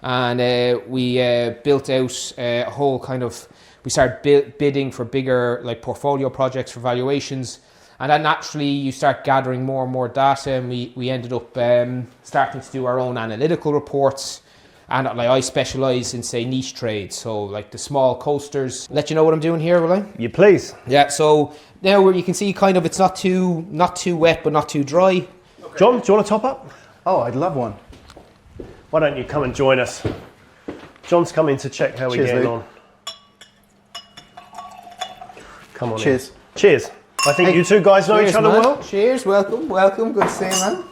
Speaker 4: and we built out a whole kind of. We started bidding for bigger like portfolio projects for valuations. And then naturally you start gathering more and more data, and we ended up starting to do our own analytical reports. And like I specialise in, say, niche trades, so like the small coasters. Let you know what I'm doing here, will I?
Speaker 1: You please.
Speaker 4: Yeah, so now where you can see kind of it's not too wet but not too dry.
Speaker 1: Okay. John, do you want to top up?
Speaker 5: Oh, I'd love one.
Speaker 1: Why don't you come and join us? John's coming to check how we're getting
Speaker 5: Lee.
Speaker 1: on. Come on
Speaker 5: Cheers.
Speaker 1: in. Cheers. I think you two guys know each other
Speaker 4: man.
Speaker 1: well.
Speaker 4: Cheers, welcome, good to see you, man.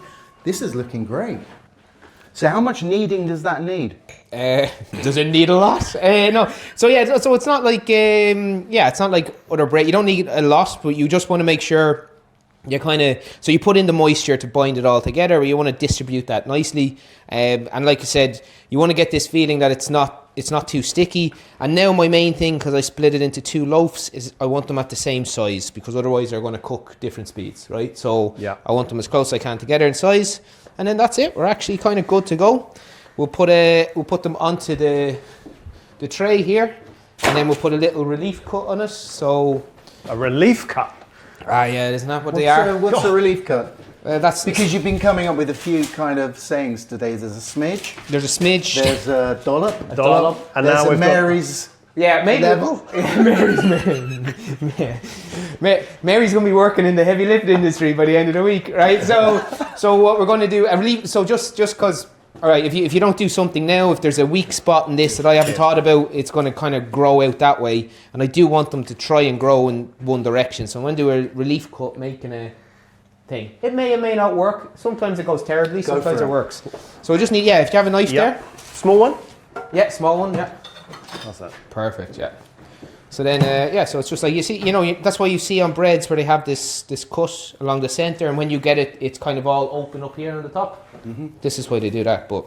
Speaker 5: This is looking great.
Speaker 2: So how much kneading does that need?
Speaker 4: Does it need a lot? No. So yeah, so it's not like it's not like other bread. You don't need a lot, but you just want to make sure you so you put in the moisture to bind it all together. Or you want to distribute that nicely, and like I said, you want to get this feeling that it's not too sticky. And now my main thing, because I split it into 2 loaves, is I want them at the same size, because otherwise they're going to cook different speeds, right? So
Speaker 1: yeah.
Speaker 4: I want them as close as I can together in size, and then that's it. We're actually kind of good to go. We'll put them onto the tray here, and then we'll put a little relief cut on it. So
Speaker 1: a relief cut.
Speaker 4: Yeah, isn't that what they are?
Speaker 2: What's a relief cut?
Speaker 4: That's
Speaker 2: Because you've been coming up with a few kind of sayings today. There's a smidge.
Speaker 4: There's a smidge.
Speaker 2: There's a dollop.
Speaker 1: And
Speaker 2: there's
Speaker 1: now
Speaker 2: a
Speaker 1: we've
Speaker 2: Mary's.
Speaker 4: Yeah, maybe.
Speaker 2: Level.
Speaker 4: Mary's going to be working in the heavy lift industry by the end of the week, right? So what we're going to do, just because, all right, if you don't do something now, if there's a weak spot in this that I haven't thought about, it's going to kind of grow out that way. And I do want them to try and grow in one direction. So I'm going to do a relief cut, making a thing. It may or may not work. Sometimes it goes terribly, sometimes it works. So we just need, if you have a knife there.
Speaker 1: Small one?
Speaker 4: Yeah, small one, yeah.
Speaker 1: What's that?
Speaker 4: Perfect, yeah. So then, so it's just like, you see, that's why you see on breads where they have this cut along the centre, and when you get it, it's kind of all open up here on the top. Mm-hmm. This is why they do that, but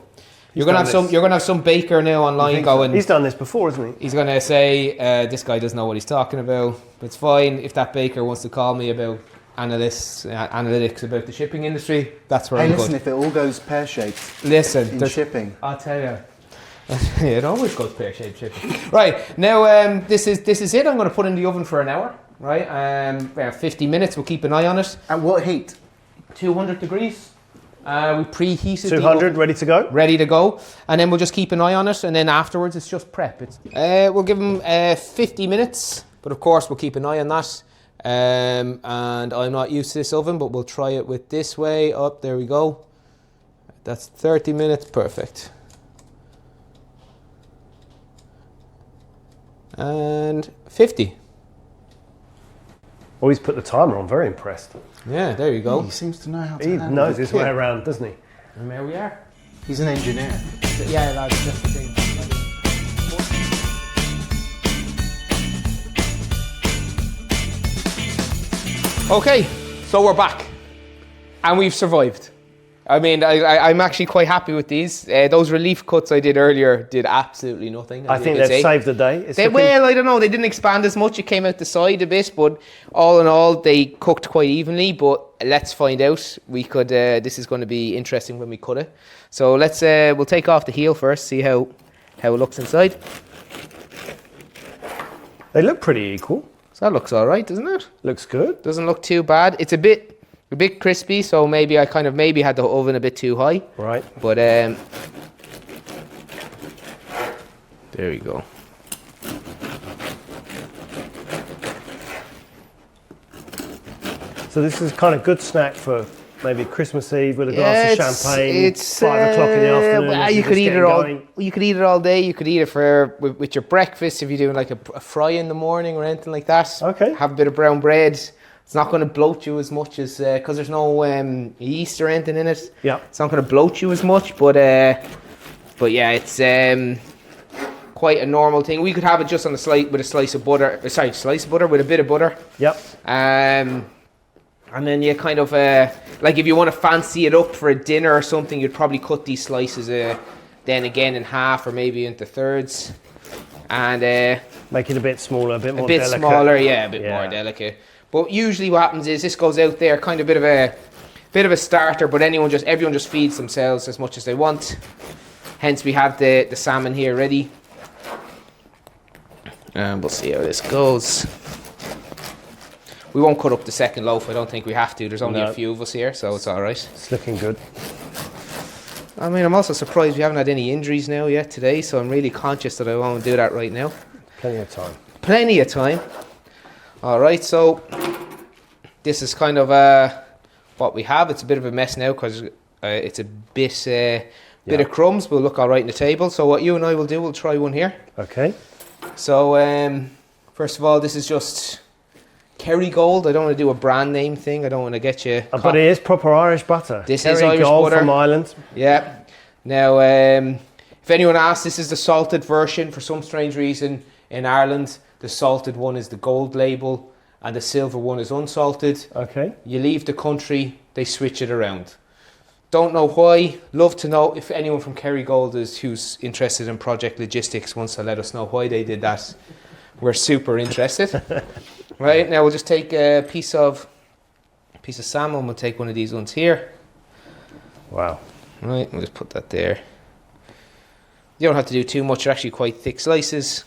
Speaker 4: you're gonna have some baker now online going.
Speaker 1: He's done this before, isn't he?
Speaker 4: He's gonna say, this guy doesn't know what he's talking about, but it's fine. If that baker wants to call me about analytics about the shipping industry, that's where I'm
Speaker 2: listen,
Speaker 4: good.
Speaker 2: if it all goes pear-shaped
Speaker 4: in
Speaker 2: shipping,
Speaker 4: I'll tell you. It always goes pear-shaped shipping. Right, now this is it. I'm going to put it in the oven for an hour, right? 50 minutes, we'll keep an eye on it.
Speaker 2: At what heat?
Speaker 4: 200 degrees. We preheated
Speaker 1: 200, ready to go?
Speaker 4: Ready to go. And then we'll just keep an eye on it, and then afterwards it's just prep. We'll give them 50 minutes, but of course we'll keep an eye on that. And I'm not used to this oven, but we'll try it with this way. Up, there we go. That's 30 minutes, perfect. And 50.
Speaker 1: Always put the timer on, very impressed.
Speaker 4: Yeah, there you go.
Speaker 2: He seems to know how to
Speaker 1: He
Speaker 2: handle
Speaker 1: knows
Speaker 2: it.
Speaker 1: his way around, doesn't he?
Speaker 4: And there we are.
Speaker 2: He's an engineer.
Speaker 4: Yeah, that's just the thing. Okay, so we're back. And we've survived. I mean, I'm actually quite happy with these. Those relief cuts I did earlier did absolutely nothing.
Speaker 1: I think they've saved the day.
Speaker 4: Well, I don't know. They didn't expand as much. It came out the side a bit, but all in all, they cooked quite evenly. But let's find out. We could. This is going to be interesting when we cut it. So let's. We'll take off the heel first. See how it looks inside.
Speaker 1: They look pretty equal.
Speaker 4: So that looks all right, doesn't it?
Speaker 1: Looks good.
Speaker 4: Doesn't look too bad. It's a bit crispy, so maybe I kind of had the oven a bit too high.
Speaker 1: Right.
Speaker 4: But there we go.
Speaker 1: So this is kind of good snack for maybe Christmas Eve with a glass of champagne. It's 5 o'clock in the afternoon.
Speaker 4: Well, you could eat it all. You could eat it all day. You could eat it with your breakfast if you're doing like a fry in the morning or anything like that.
Speaker 1: Okay.
Speaker 4: Have a bit of brown bread. It's not going to bloat you as much as because there's no yeast or anything in it.
Speaker 1: Yeah.
Speaker 4: It's not going to bloat you as much, but yeah, it's quite a normal thing. We could have it just on with a slice of butter. With a bit of butter.
Speaker 1: Yep.
Speaker 4: And then you kind of like if you want to fancy it up for a dinner or something, you'd probably cut these slices then again in half or maybe into thirds, and
Speaker 1: make it a bit smaller, a bit more
Speaker 4: delicate.
Speaker 1: smaller,
Speaker 4: a bit more delicate. But usually what happens is this goes out there kind of bit of a starter, but everyone just feeds themselves as much as they want. Hence we have the salmon here ready. And we'll see how this goes. We won't cut up the second loaf, I don't think we have to. There's only a few of us here, so it's alright.
Speaker 1: It's looking good.
Speaker 4: I mean, I'm also surprised we haven't had any injuries now yet today, so I'm really conscious that I won't do that right now.
Speaker 1: Plenty of time.
Speaker 4: Plenty of time. Alright, so this is kind of what we have. It's a bit of a mess now because it's a bit of crumbs, but will look alright on the table. So what you and I will do, we'll try one here.
Speaker 1: Okay.
Speaker 4: So first of all, this is just Kerrygold. I don't want to do a brand name thing. I don't want to get you
Speaker 1: But it is proper Irish butter.
Speaker 4: This is Irish
Speaker 1: Kerrygold
Speaker 4: butter
Speaker 1: from Ireland.
Speaker 4: Yeah. Now, if anyone asks, this is the salted version. For some strange reason, in Ireland, the salted one is the gold label and the silver one is unsalted.
Speaker 1: Okay.
Speaker 4: You leave the country, they switch it around. Don't know why. Love to know if anyone from Kerrygold is who's interested in project logistics wants to let us know why they did that. We're super interested. Right, now we'll just take a piece of salmon. We'll take one of these ones here.
Speaker 1: Wow.
Speaker 4: Right, we'll just put that there. You don't have to do too much. They're actually quite thick slices.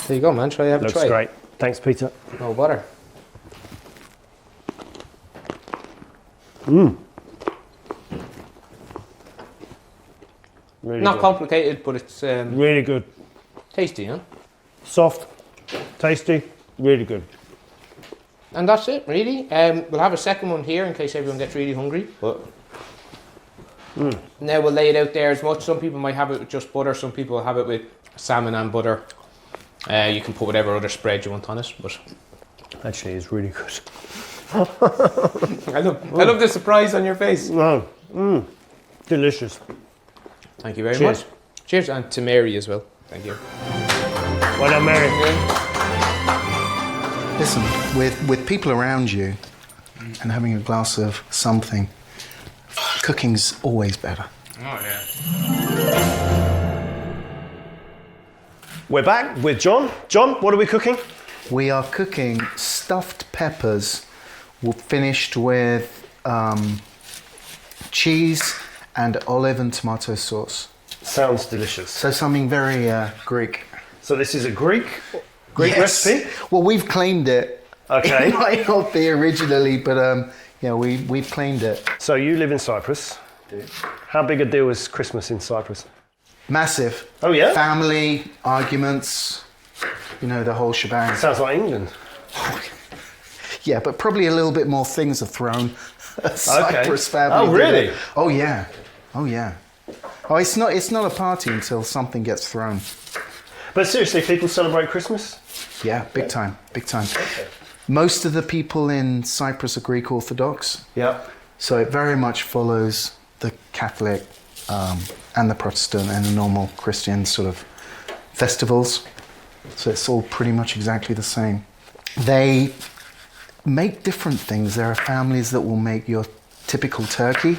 Speaker 4: There you go, man. Have a
Speaker 1: Looks
Speaker 4: try.
Speaker 1: great. Thanks, Peter.
Speaker 4: No butter.
Speaker 1: Really
Speaker 4: Not
Speaker 1: good.
Speaker 4: complicated, but it's
Speaker 1: Really good.
Speaker 4: tasty, huh?
Speaker 1: Soft, tasty, really good.
Speaker 4: And that's it, really. We'll have a second one here in case everyone gets really hungry. But now we'll lay it out there as much. Some people might have it with just butter. Some people will have it with salmon and butter. You can put whatever other spread you want on it. But
Speaker 1: Actually, it's really good.
Speaker 4: I love the surprise on your face.
Speaker 1: No. Delicious.
Speaker 4: Thank you very
Speaker 1: Cheers.
Speaker 4: much. Cheers, and to Mary as well. Thank you.
Speaker 1: Well done, Mary.
Speaker 2: Listen, with people around you and having a glass of something, cooking's always better.
Speaker 4: Oh yeah.
Speaker 1: We're back with John. John, what are we cooking?
Speaker 2: We are cooking stuffed peppers finished with cheese and olive and tomato sauce.
Speaker 1: Sounds delicious.
Speaker 2: So something very Greek.
Speaker 1: So this is a Greek
Speaker 2: Yes.
Speaker 1: recipe?
Speaker 2: Well, we've claimed it.
Speaker 1: Okay.
Speaker 2: It might not be originally, but we've claimed it.
Speaker 1: So you live in Cyprus. How big a deal is Christmas in Cyprus?
Speaker 2: Massive.
Speaker 1: Oh, yeah?
Speaker 2: Family, arguments, the whole shebang.
Speaker 1: Sounds like England.
Speaker 2: Yeah, but probably a little bit more things are thrown. Cyprus family.
Speaker 1: Oh, really?
Speaker 2: did it. Oh, yeah. Oh, yeah. Oh, it's not a party until something gets thrown.
Speaker 1: But seriously, people celebrate Christmas?
Speaker 2: Yeah, big time, big time. Most of the people in Cyprus are Greek Orthodox,
Speaker 1: Yeah.
Speaker 2: so it very much follows the Catholic and the Protestant and the normal Christian sort of festivals. So it's all pretty much exactly the same. They make different things. There are families that will make your typical turkey.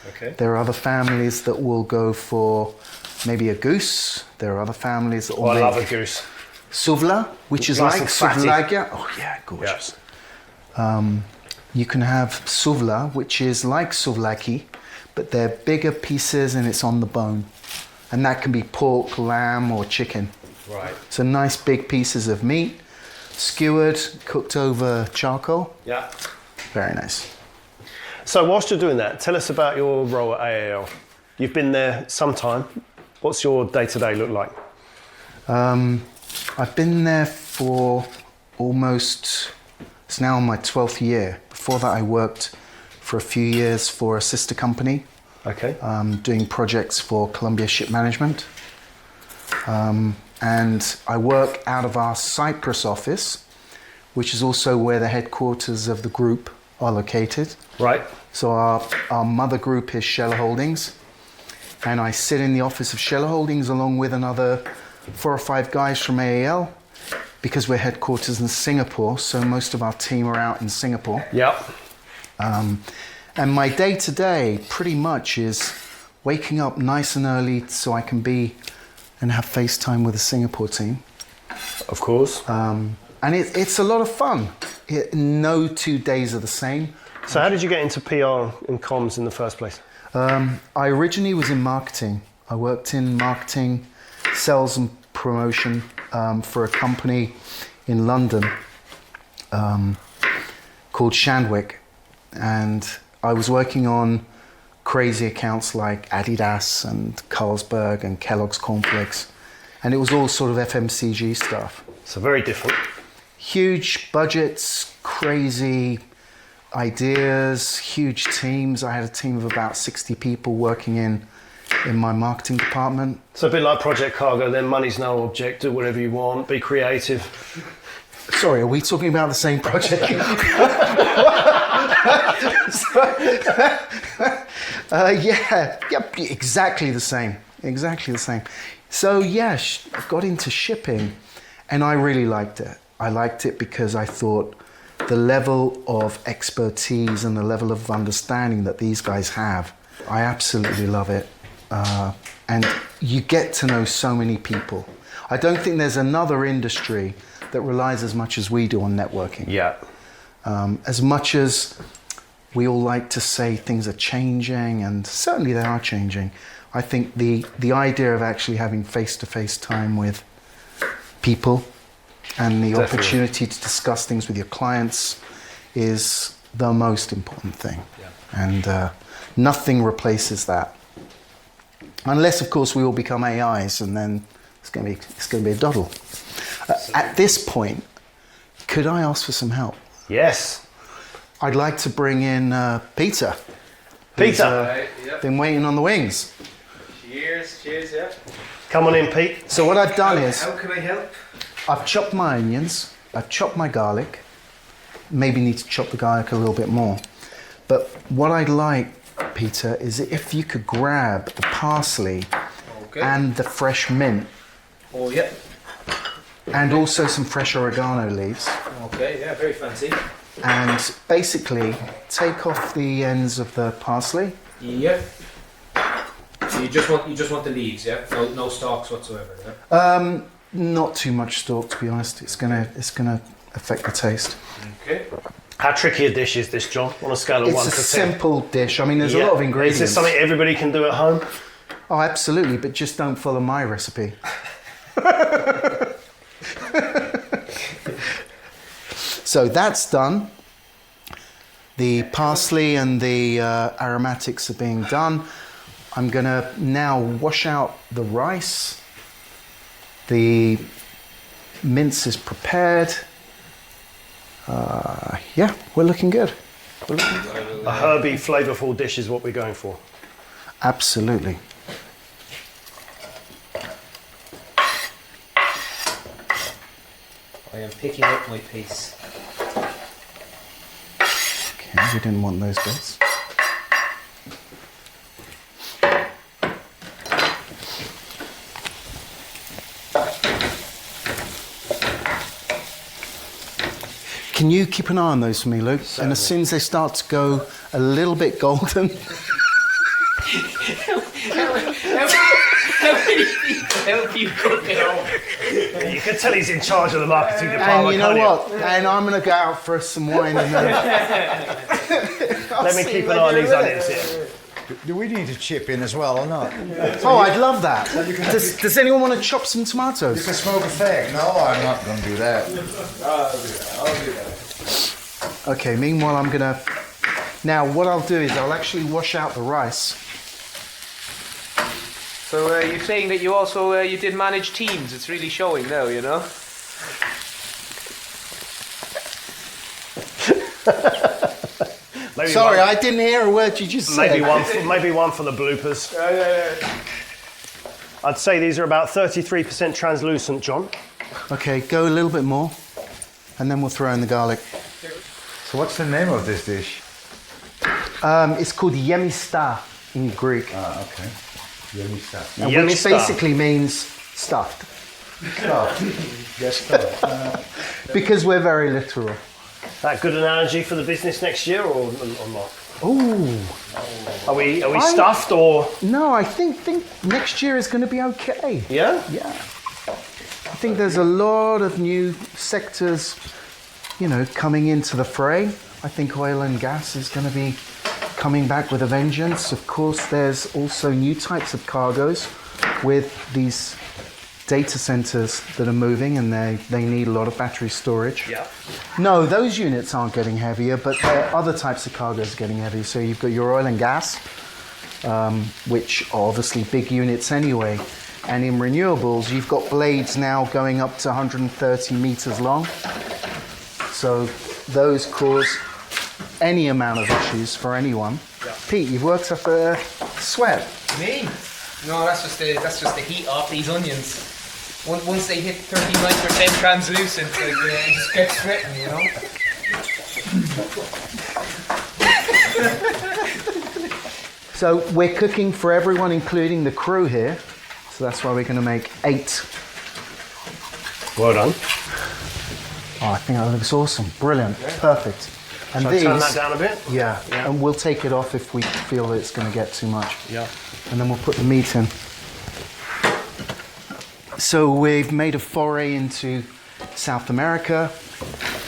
Speaker 1: Okay.
Speaker 2: There are other families that will go for maybe a goose. There are other families that will
Speaker 1: I
Speaker 2: make
Speaker 1: love a goose.
Speaker 2: souvla, which is
Speaker 1: Nice
Speaker 2: like
Speaker 1: and fatty.
Speaker 2: souvlaki. Oh yeah, gorgeous. You can have souvla, which is like souvlaki, but they're bigger pieces and it's on the bone. And that can be pork, lamb, or chicken.
Speaker 1: Right.
Speaker 2: So nice big pieces of meat, skewered, cooked over charcoal.
Speaker 1: Yeah.
Speaker 2: Very nice.
Speaker 1: So whilst you're doing that, tell us about your role at AAL. You've been there some time. What's your day-to-day look like?
Speaker 2: I've been there for almost, it's now my 12th year. Before that I worked for a few years for a sister company,
Speaker 1: Okay.
Speaker 2: doing projects for Columbia Ship Management. And I work out of our Cyprus office, which is also where the headquarters of the group are located.
Speaker 1: Right.
Speaker 2: So our mother group is Shell Holdings, and I sit in the office of Shell Holdings along with another 4 or 5 guys from AAL, because we're headquarters in Singapore, so most of our team are out in Singapore.
Speaker 1: Yep.
Speaker 2: And my day-to-day pretty much is waking up nice and early so I can be and have FaceTime with the Singapore team.
Speaker 1: Of course.
Speaker 2: And it's a lot of fun. No 2 days are the same.
Speaker 1: So how did you get into PR and comms in the first place?
Speaker 2: I originally was in marketing. I worked in marketing, sales and promotion for a company in London called Shandwick. And I was working on crazy accounts like Adidas and Carlsberg and Kellogg's Cornflakes. And it was all sort of FMCG stuff.
Speaker 1: So very different.
Speaker 2: Huge budgets, crazy ideas, huge teams. I had a team of about 60 people working in my marketing department.
Speaker 1: So a bit like Project Cargo, then money's no object, do whatever you want, be creative.
Speaker 2: Sorry, are we talking about the same project? Yeah, exactly the same. Exactly the same. So yeah, I got into shipping, and I really liked it. I liked it because I thought the level of expertise and the level of understanding that these guys have, I absolutely love it. And you get to know so many people. I don't think there's another industry that relies as much as we do on networking.
Speaker 1: Yeah.
Speaker 2: As much as we all like to say things are changing, and certainly they are changing, I think the idea of actually having face-to-face time with people and the opportunity to discuss things with your clients is the most important thing.
Speaker 1: Yeah.
Speaker 2: And nothing replaces that. Unless, of course, we all become AIs, and then it's going to be a doddle. At this point, could I ask for some help?
Speaker 1: Yes.
Speaker 2: I'd like to bring in Peter.
Speaker 1: Peter.
Speaker 2: Been waiting on the wings.
Speaker 5: Cheers, yeah.
Speaker 1: Come on in, Pete.
Speaker 2: So what I've done is,
Speaker 5: How can I help?
Speaker 2: I've chopped my onions, I've chopped my garlic, maybe need to chop the garlic a little bit more. But what I'd like, Peter, is if you could grab the parsley and the fresh mint.
Speaker 5: Oh, yeah.
Speaker 2: And also some fresh oregano leaves.
Speaker 5: Okay, yeah, very fancy.
Speaker 2: And basically take off the ends of the parsley.
Speaker 5: Yeah. So you just want the leaves, yeah? No stalks whatsoever, yeah?
Speaker 2: Not too much stalk, to be honest. It's gonna affect the taste.
Speaker 5: Okay.
Speaker 1: How tricky a dish is this, John? On a scale of 1 to 10?
Speaker 2: It's a simple dish. I mean, there's a lot of ingredients.
Speaker 1: Is this something everybody can do at home?
Speaker 2: Oh, absolutely, but just don't follow my recipe. So that's done. The parsley and the aromatics are being done. I'm gonna now wash out the rice. The mince is prepared. Yeah, we're looking good.
Speaker 1: A herby, flavourful dish is what we're going for.
Speaker 2: Absolutely.
Speaker 5: I am picking up my piece.
Speaker 2: Okay, we didn't want those bits. Can you keep an eye on those for me, Luke?
Speaker 1: Certainly.
Speaker 2: And as soon as they start to go a little bit golden,
Speaker 5: Help you cook it all.
Speaker 1: You can tell he's in charge of the marketing
Speaker 2: and
Speaker 1: department,
Speaker 2: you know
Speaker 1: can't
Speaker 2: what? And I'm going to go out for some wine and
Speaker 1: Let me keep an eye on these onions here.
Speaker 3: Do we need to chip in as well or not?
Speaker 2: Oh, I'd love that. Does anyone want to chop some tomatoes?
Speaker 3: You can smoke a fag. No, I'm not going to do that.
Speaker 5: I'll do that.
Speaker 2: Okay, meanwhile I'm going to... Now, what I'll do is I'll actually wash out the rice.
Speaker 5: So you're saying that you also you did manage teams? It's really showing now, you know.
Speaker 1: Maybe
Speaker 2: Sorry,
Speaker 1: one,
Speaker 2: I didn't hear a word you just said.
Speaker 1: maybe one for the bloopers. I'd say these are about 33% translucent, John.
Speaker 2: Okay, go a little bit more, and then we'll throw in the garlic.
Speaker 3: So what's the name of this dish?
Speaker 2: It's called yemista in Greek,
Speaker 3: Ah, okay. Yummy stuff.
Speaker 2: which
Speaker 1: Yemista.
Speaker 2: basically means stuffed,
Speaker 3: Yes, stuff.
Speaker 2: because we're very literal.
Speaker 1: That good analogy for the business next year or not?
Speaker 2: Ooh,
Speaker 1: Are we stuffed or?
Speaker 2: no, I think next year is going to be okay.
Speaker 1: Yeah?
Speaker 2: Yeah. I think there's a lot of new sectors, coming into the fray. I think oil and gas is going to be coming back with a vengeance. Of course, there's also new types of cargoes with these data centers that are moving, and they need a lot of battery storage.
Speaker 1: Yeah.
Speaker 2: No, those units aren't getting heavier, but there are other types of cargoes getting heavier. So you've got your oil and gas, which are obviously big units anyway. And in renewables, you've got blades now going up to 130 meters long. So those cause any amount of issues for anyone.
Speaker 1: Yeah.
Speaker 2: Pete, you've worked up a sweat.
Speaker 5: Me? No, that's just the heat off these onions. Once they hit 39% translucent, it just gets sweating, you know.
Speaker 2: So we're cooking for everyone, including the crew here. So that's why we're going to make 8.
Speaker 1: Well done.
Speaker 2: Oh, I think that looks awesome. Brilliant. Perfect. And
Speaker 1: Shall I turn that down a bit?
Speaker 2: Yeah. And we'll take it off if we feel that it's going to get too much.
Speaker 1: Yeah.
Speaker 2: And then we'll put the meat in. So we've made a foray into South America.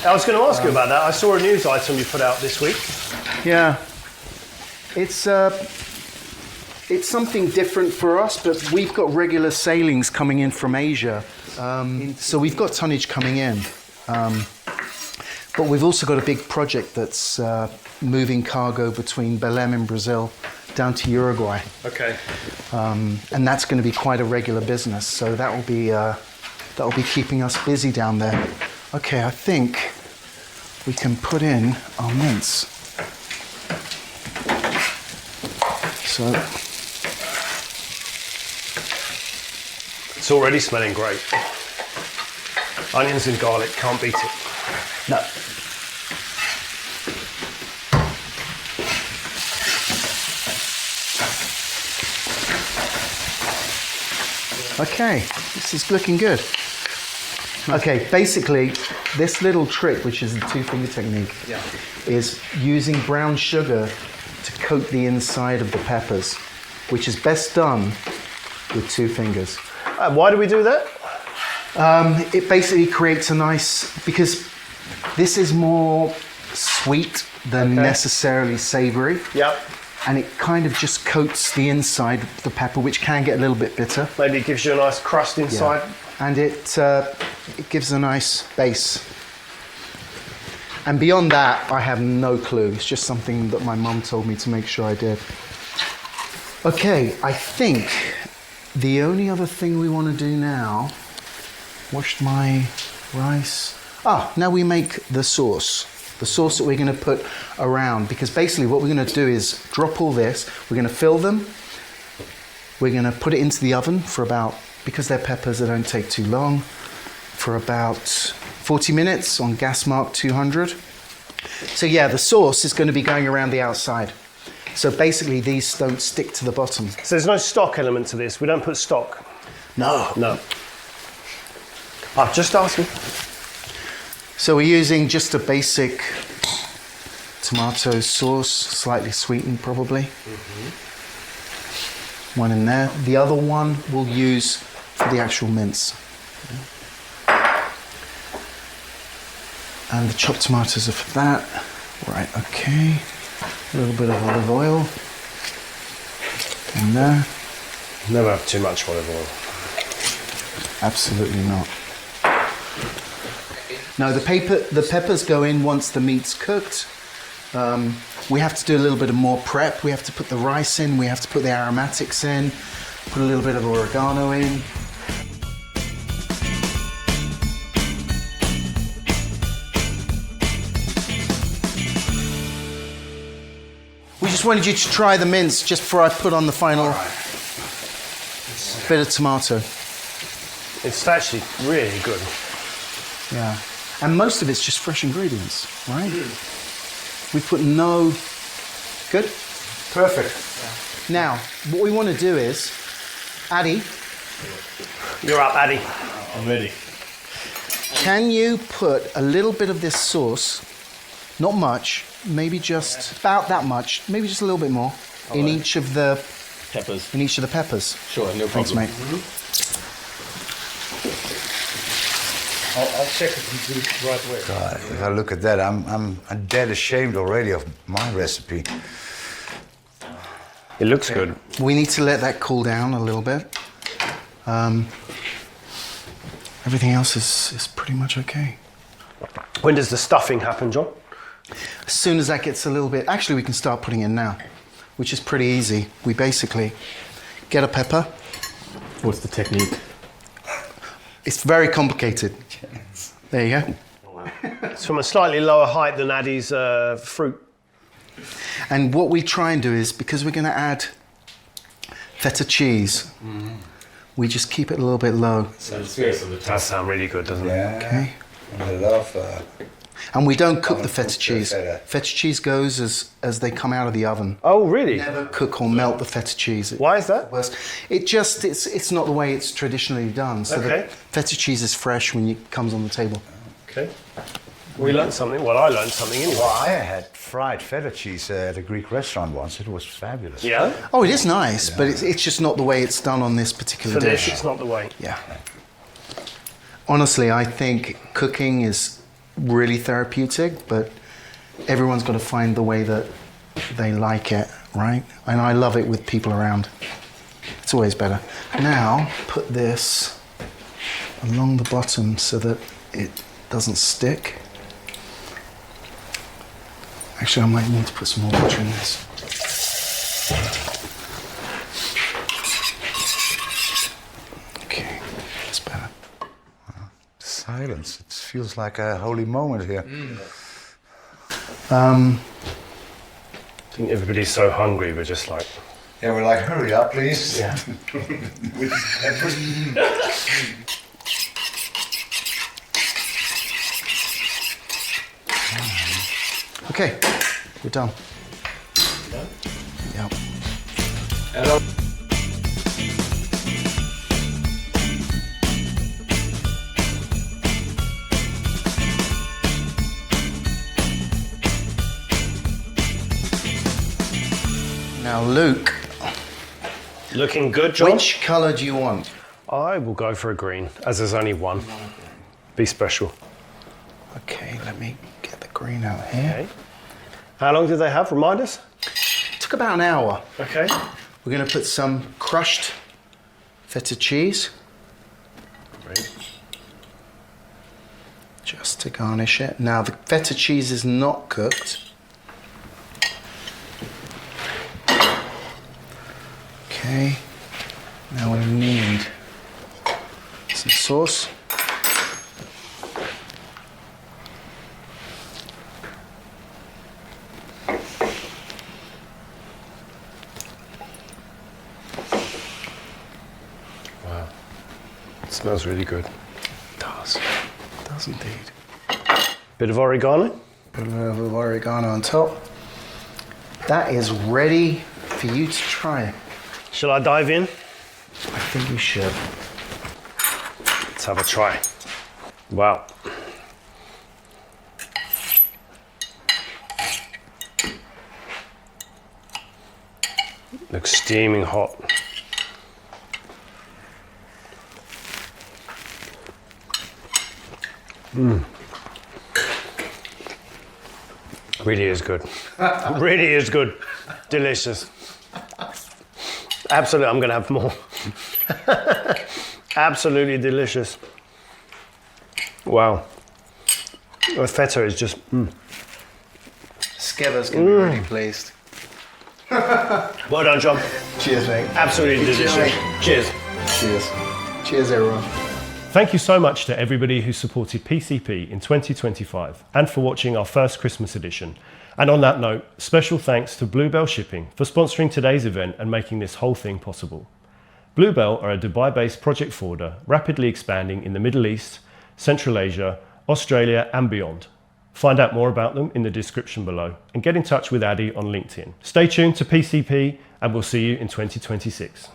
Speaker 1: I was going to ask you about that. I saw a news item you put out this week.
Speaker 2: Yeah. It's something different for us, but we've got regular sailings coming in from Asia. So we've got tonnage coming in. But we've also got a big project that's moving cargo between Belém in Brazil down to Uruguay.
Speaker 1: Okay.
Speaker 2: And that's going to be quite a regular business. So that will be keeping us busy down there. Okay, I think we can put in our mince. So
Speaker 1: it's already smelling great. Onions and garlic, can't beat it.
Speaker 2: no. Okay, this is looking good. Okay, basically, this little trick, which is the 2-finger technique, is using brown sugar to coat the inside of the peppers, which is best done with 2 fingers.
Speaker 1: Why do we do that?
Speaker 2: It basically creates a nice, because this is more sweet than necessarily savory.
Speaker 1: Yep.
Speaker 2: And it kind of just coats the inside of the pepper, which can get a little bit bitter.
Speaker 1: Maybe it gives you a nice crust inside.
Speaker 2: And it gives a nice base. And beyond that, I have no clue. It's just something that my mum told me to make sure I did. Okay, I think the only other thing we want to do now, washed my rice. Now we make the sauce. The sauce that we're going to put around, because basically what we're going to do is drop all this, we're going to fill them, we're going to put it into the oven for about, because they're peppers, they don't take too long, for about 40 minutes on gas mark 200. So yeah, the sauce is going to be going around the outside. So basically these don't stick to the bottom.
Speaker 1: So there's no stock element to this. We don't put stock.
Speaker 2: No.
Speaker 1: No. I'm just asking.
Speaker 2: So we're using just a basic tomato sauce, slightly sweetened probably. One in there. The other one we'll use for the actual mince. And the chopped tomatoes are for that. Right, okay. A little bit of olive oil in there.
Speaker 1: Never have too much olive oil.
Speaker 2: Absolutely not. No, the peppers go in once the meat's cooked. We have to do a little bit of more prep. We have to put the rice in, we have to put the aromatics in, put a little bit of oregano in. We just wanted you to try the mince just before I put on the final bit of tomato.
Speaker 1: It's actually really good.
Speaker 2: Yeah. And most of it's just fresh ingredients, right? We put no... Good?
Speaker 1: Perfect.
Speaker 2: Now, what we want to do is, Addy,
Speaker 1: You're up, Addy.
Speaker 6: I'm ready.
Speaker 2: can you put a little bit of this sauce, not much, maybe just about that much, maybe just a little bit more, in each of the
Speaker 6: Peppers.
Speaker 2: peppers?
Speaker 6: Sure, no problem.
Speaker 2: Thanks, mate.
Speaker 1: I'll check it right away.
Speaker 3: God, if I look at that, I'm dead ashamed already of my recipe.
Speaker 1: It looks good.
Speaker 2: We need to let that cool down a little bit. Everything else is pretty much okay.
Speaker 1: When does the stuffing happen, John?
Speaker 2: As soon as that gets a little bit... Actually, we can start putting in now, which is pretty easy. We basically get a pepper.
Speaker 6: What's the technique?
Speaker 2: It's very complicated. There you go.
Speaker 1: It's from a slightly lower height than Addy's fruit.
Speaker 2: And what we try and do is, because we're going to add feta cheese, we just keep it a little bit low.
Speaker 1: That sounds really good, doesn't it?
Speaker 3: Yeah.
Speaker 2: Okay.
Speaker 3: I love...
Speaker 2: And we don't cook the feta cheese.
Speaker 3: feta.
Speaker 2: Feta cheese goes as they come out of the oven.
Speaker 1: Oh, really?
Speaker 2: Never cook or melt the feta cheese.
Speaker 1: Why is that?
Speaker 2: It's not the way it's traditionally done. So
Speaker 1: Okay.
Speaker 2: the feta cheese is fresh when it comes on the table.
Speaker 1: Okay. We learned something. Well, I learned something anyway.
Speaker 3: Well, I had fried feta cheese at a Greek restaurant once. It was fabulous.
Speaker 1: Yeah?
Speaker 2: Oh, it is nice, but it's just not the way it's done on this particular
Speaker 1: For this,
Speaker 2: dish.
Speaker 1: it's not the way.
Speaker 2: Yeah. Honestly, I think cooking is really therapeutic, but everyone's got to find the way that they like it, right? And I love it with people around. It's always better. Now, put this along the bottom so that it doesn't stick. Actually, I might need to put some more butter in this. Okay, that's better.
Speaker 3: Silence. It feels like a holy moment here.
Speaker 1: I think everybody's so hungry, we're just like...
Speaker 3: Yeah, we're like, hurry up, please.
Speaker 1: Yeah.
Speaker 3: With peppers.
Speaker 2: Okay, we're done. Yeah. Now, Luke,
Speaker 1: Looking good, John?
Speaker 2: which colour do you want?
Speaker 1: I will go for a green, as there's only one. Be special.
Speaker 2: Okay, let me get the green out here.
Speaker 1: Okay. How long do they have? Remind us?
Speaker 2: Took about an hour.
Speaker 1: Okay.
Speaker 2: We're going to put some crushed feta cheese
Speaker 1: Great.
Speaker 2: just to garnish it. Now, the feta cheese is not cooked. Okay, now we need some sauce.
Speaker 1: Wow. It smells really good.
Speaker 2: It does. It does indeed.
Speaker 1: Bit of oregano.
Speaker 2: Put a little bit of oregano on top. That is ready for you to try it.
Speaker 1: Shall I dive in?
Speaker 2: I think you should.
Speaker 1: Let's have a try. Wow. Looks steaming hot. Really is good. Really is good. Delicious. Absolutely, I'm gonna have more. Absolutely delicious. Wow. The feta is just.
Speaker 2: Skever's going to be really pleased.
Speaker 1: Well done, John.
Speaker 2: Cheers, mate.
Speaker 1: Absolutely delicious. Cheers.
Speaker 2: Cheers. Cheers, everyone.
Speaker 1: Thank you so much to everybody who supported PCP in 2025 and for watching our first Christmas edition. And on that note, special thanks to Bluebell Shipping for sponsoring today's event and making this whole thing possible. Bluebell are a Dubai-based project forwarder rapidly expanding in the Middle East, Central Asia, Australia and beyond. Find out more about them in the description below and get in touch with Addy on LinkedIn. Stay tuned to PCP and we'll see you in 2026.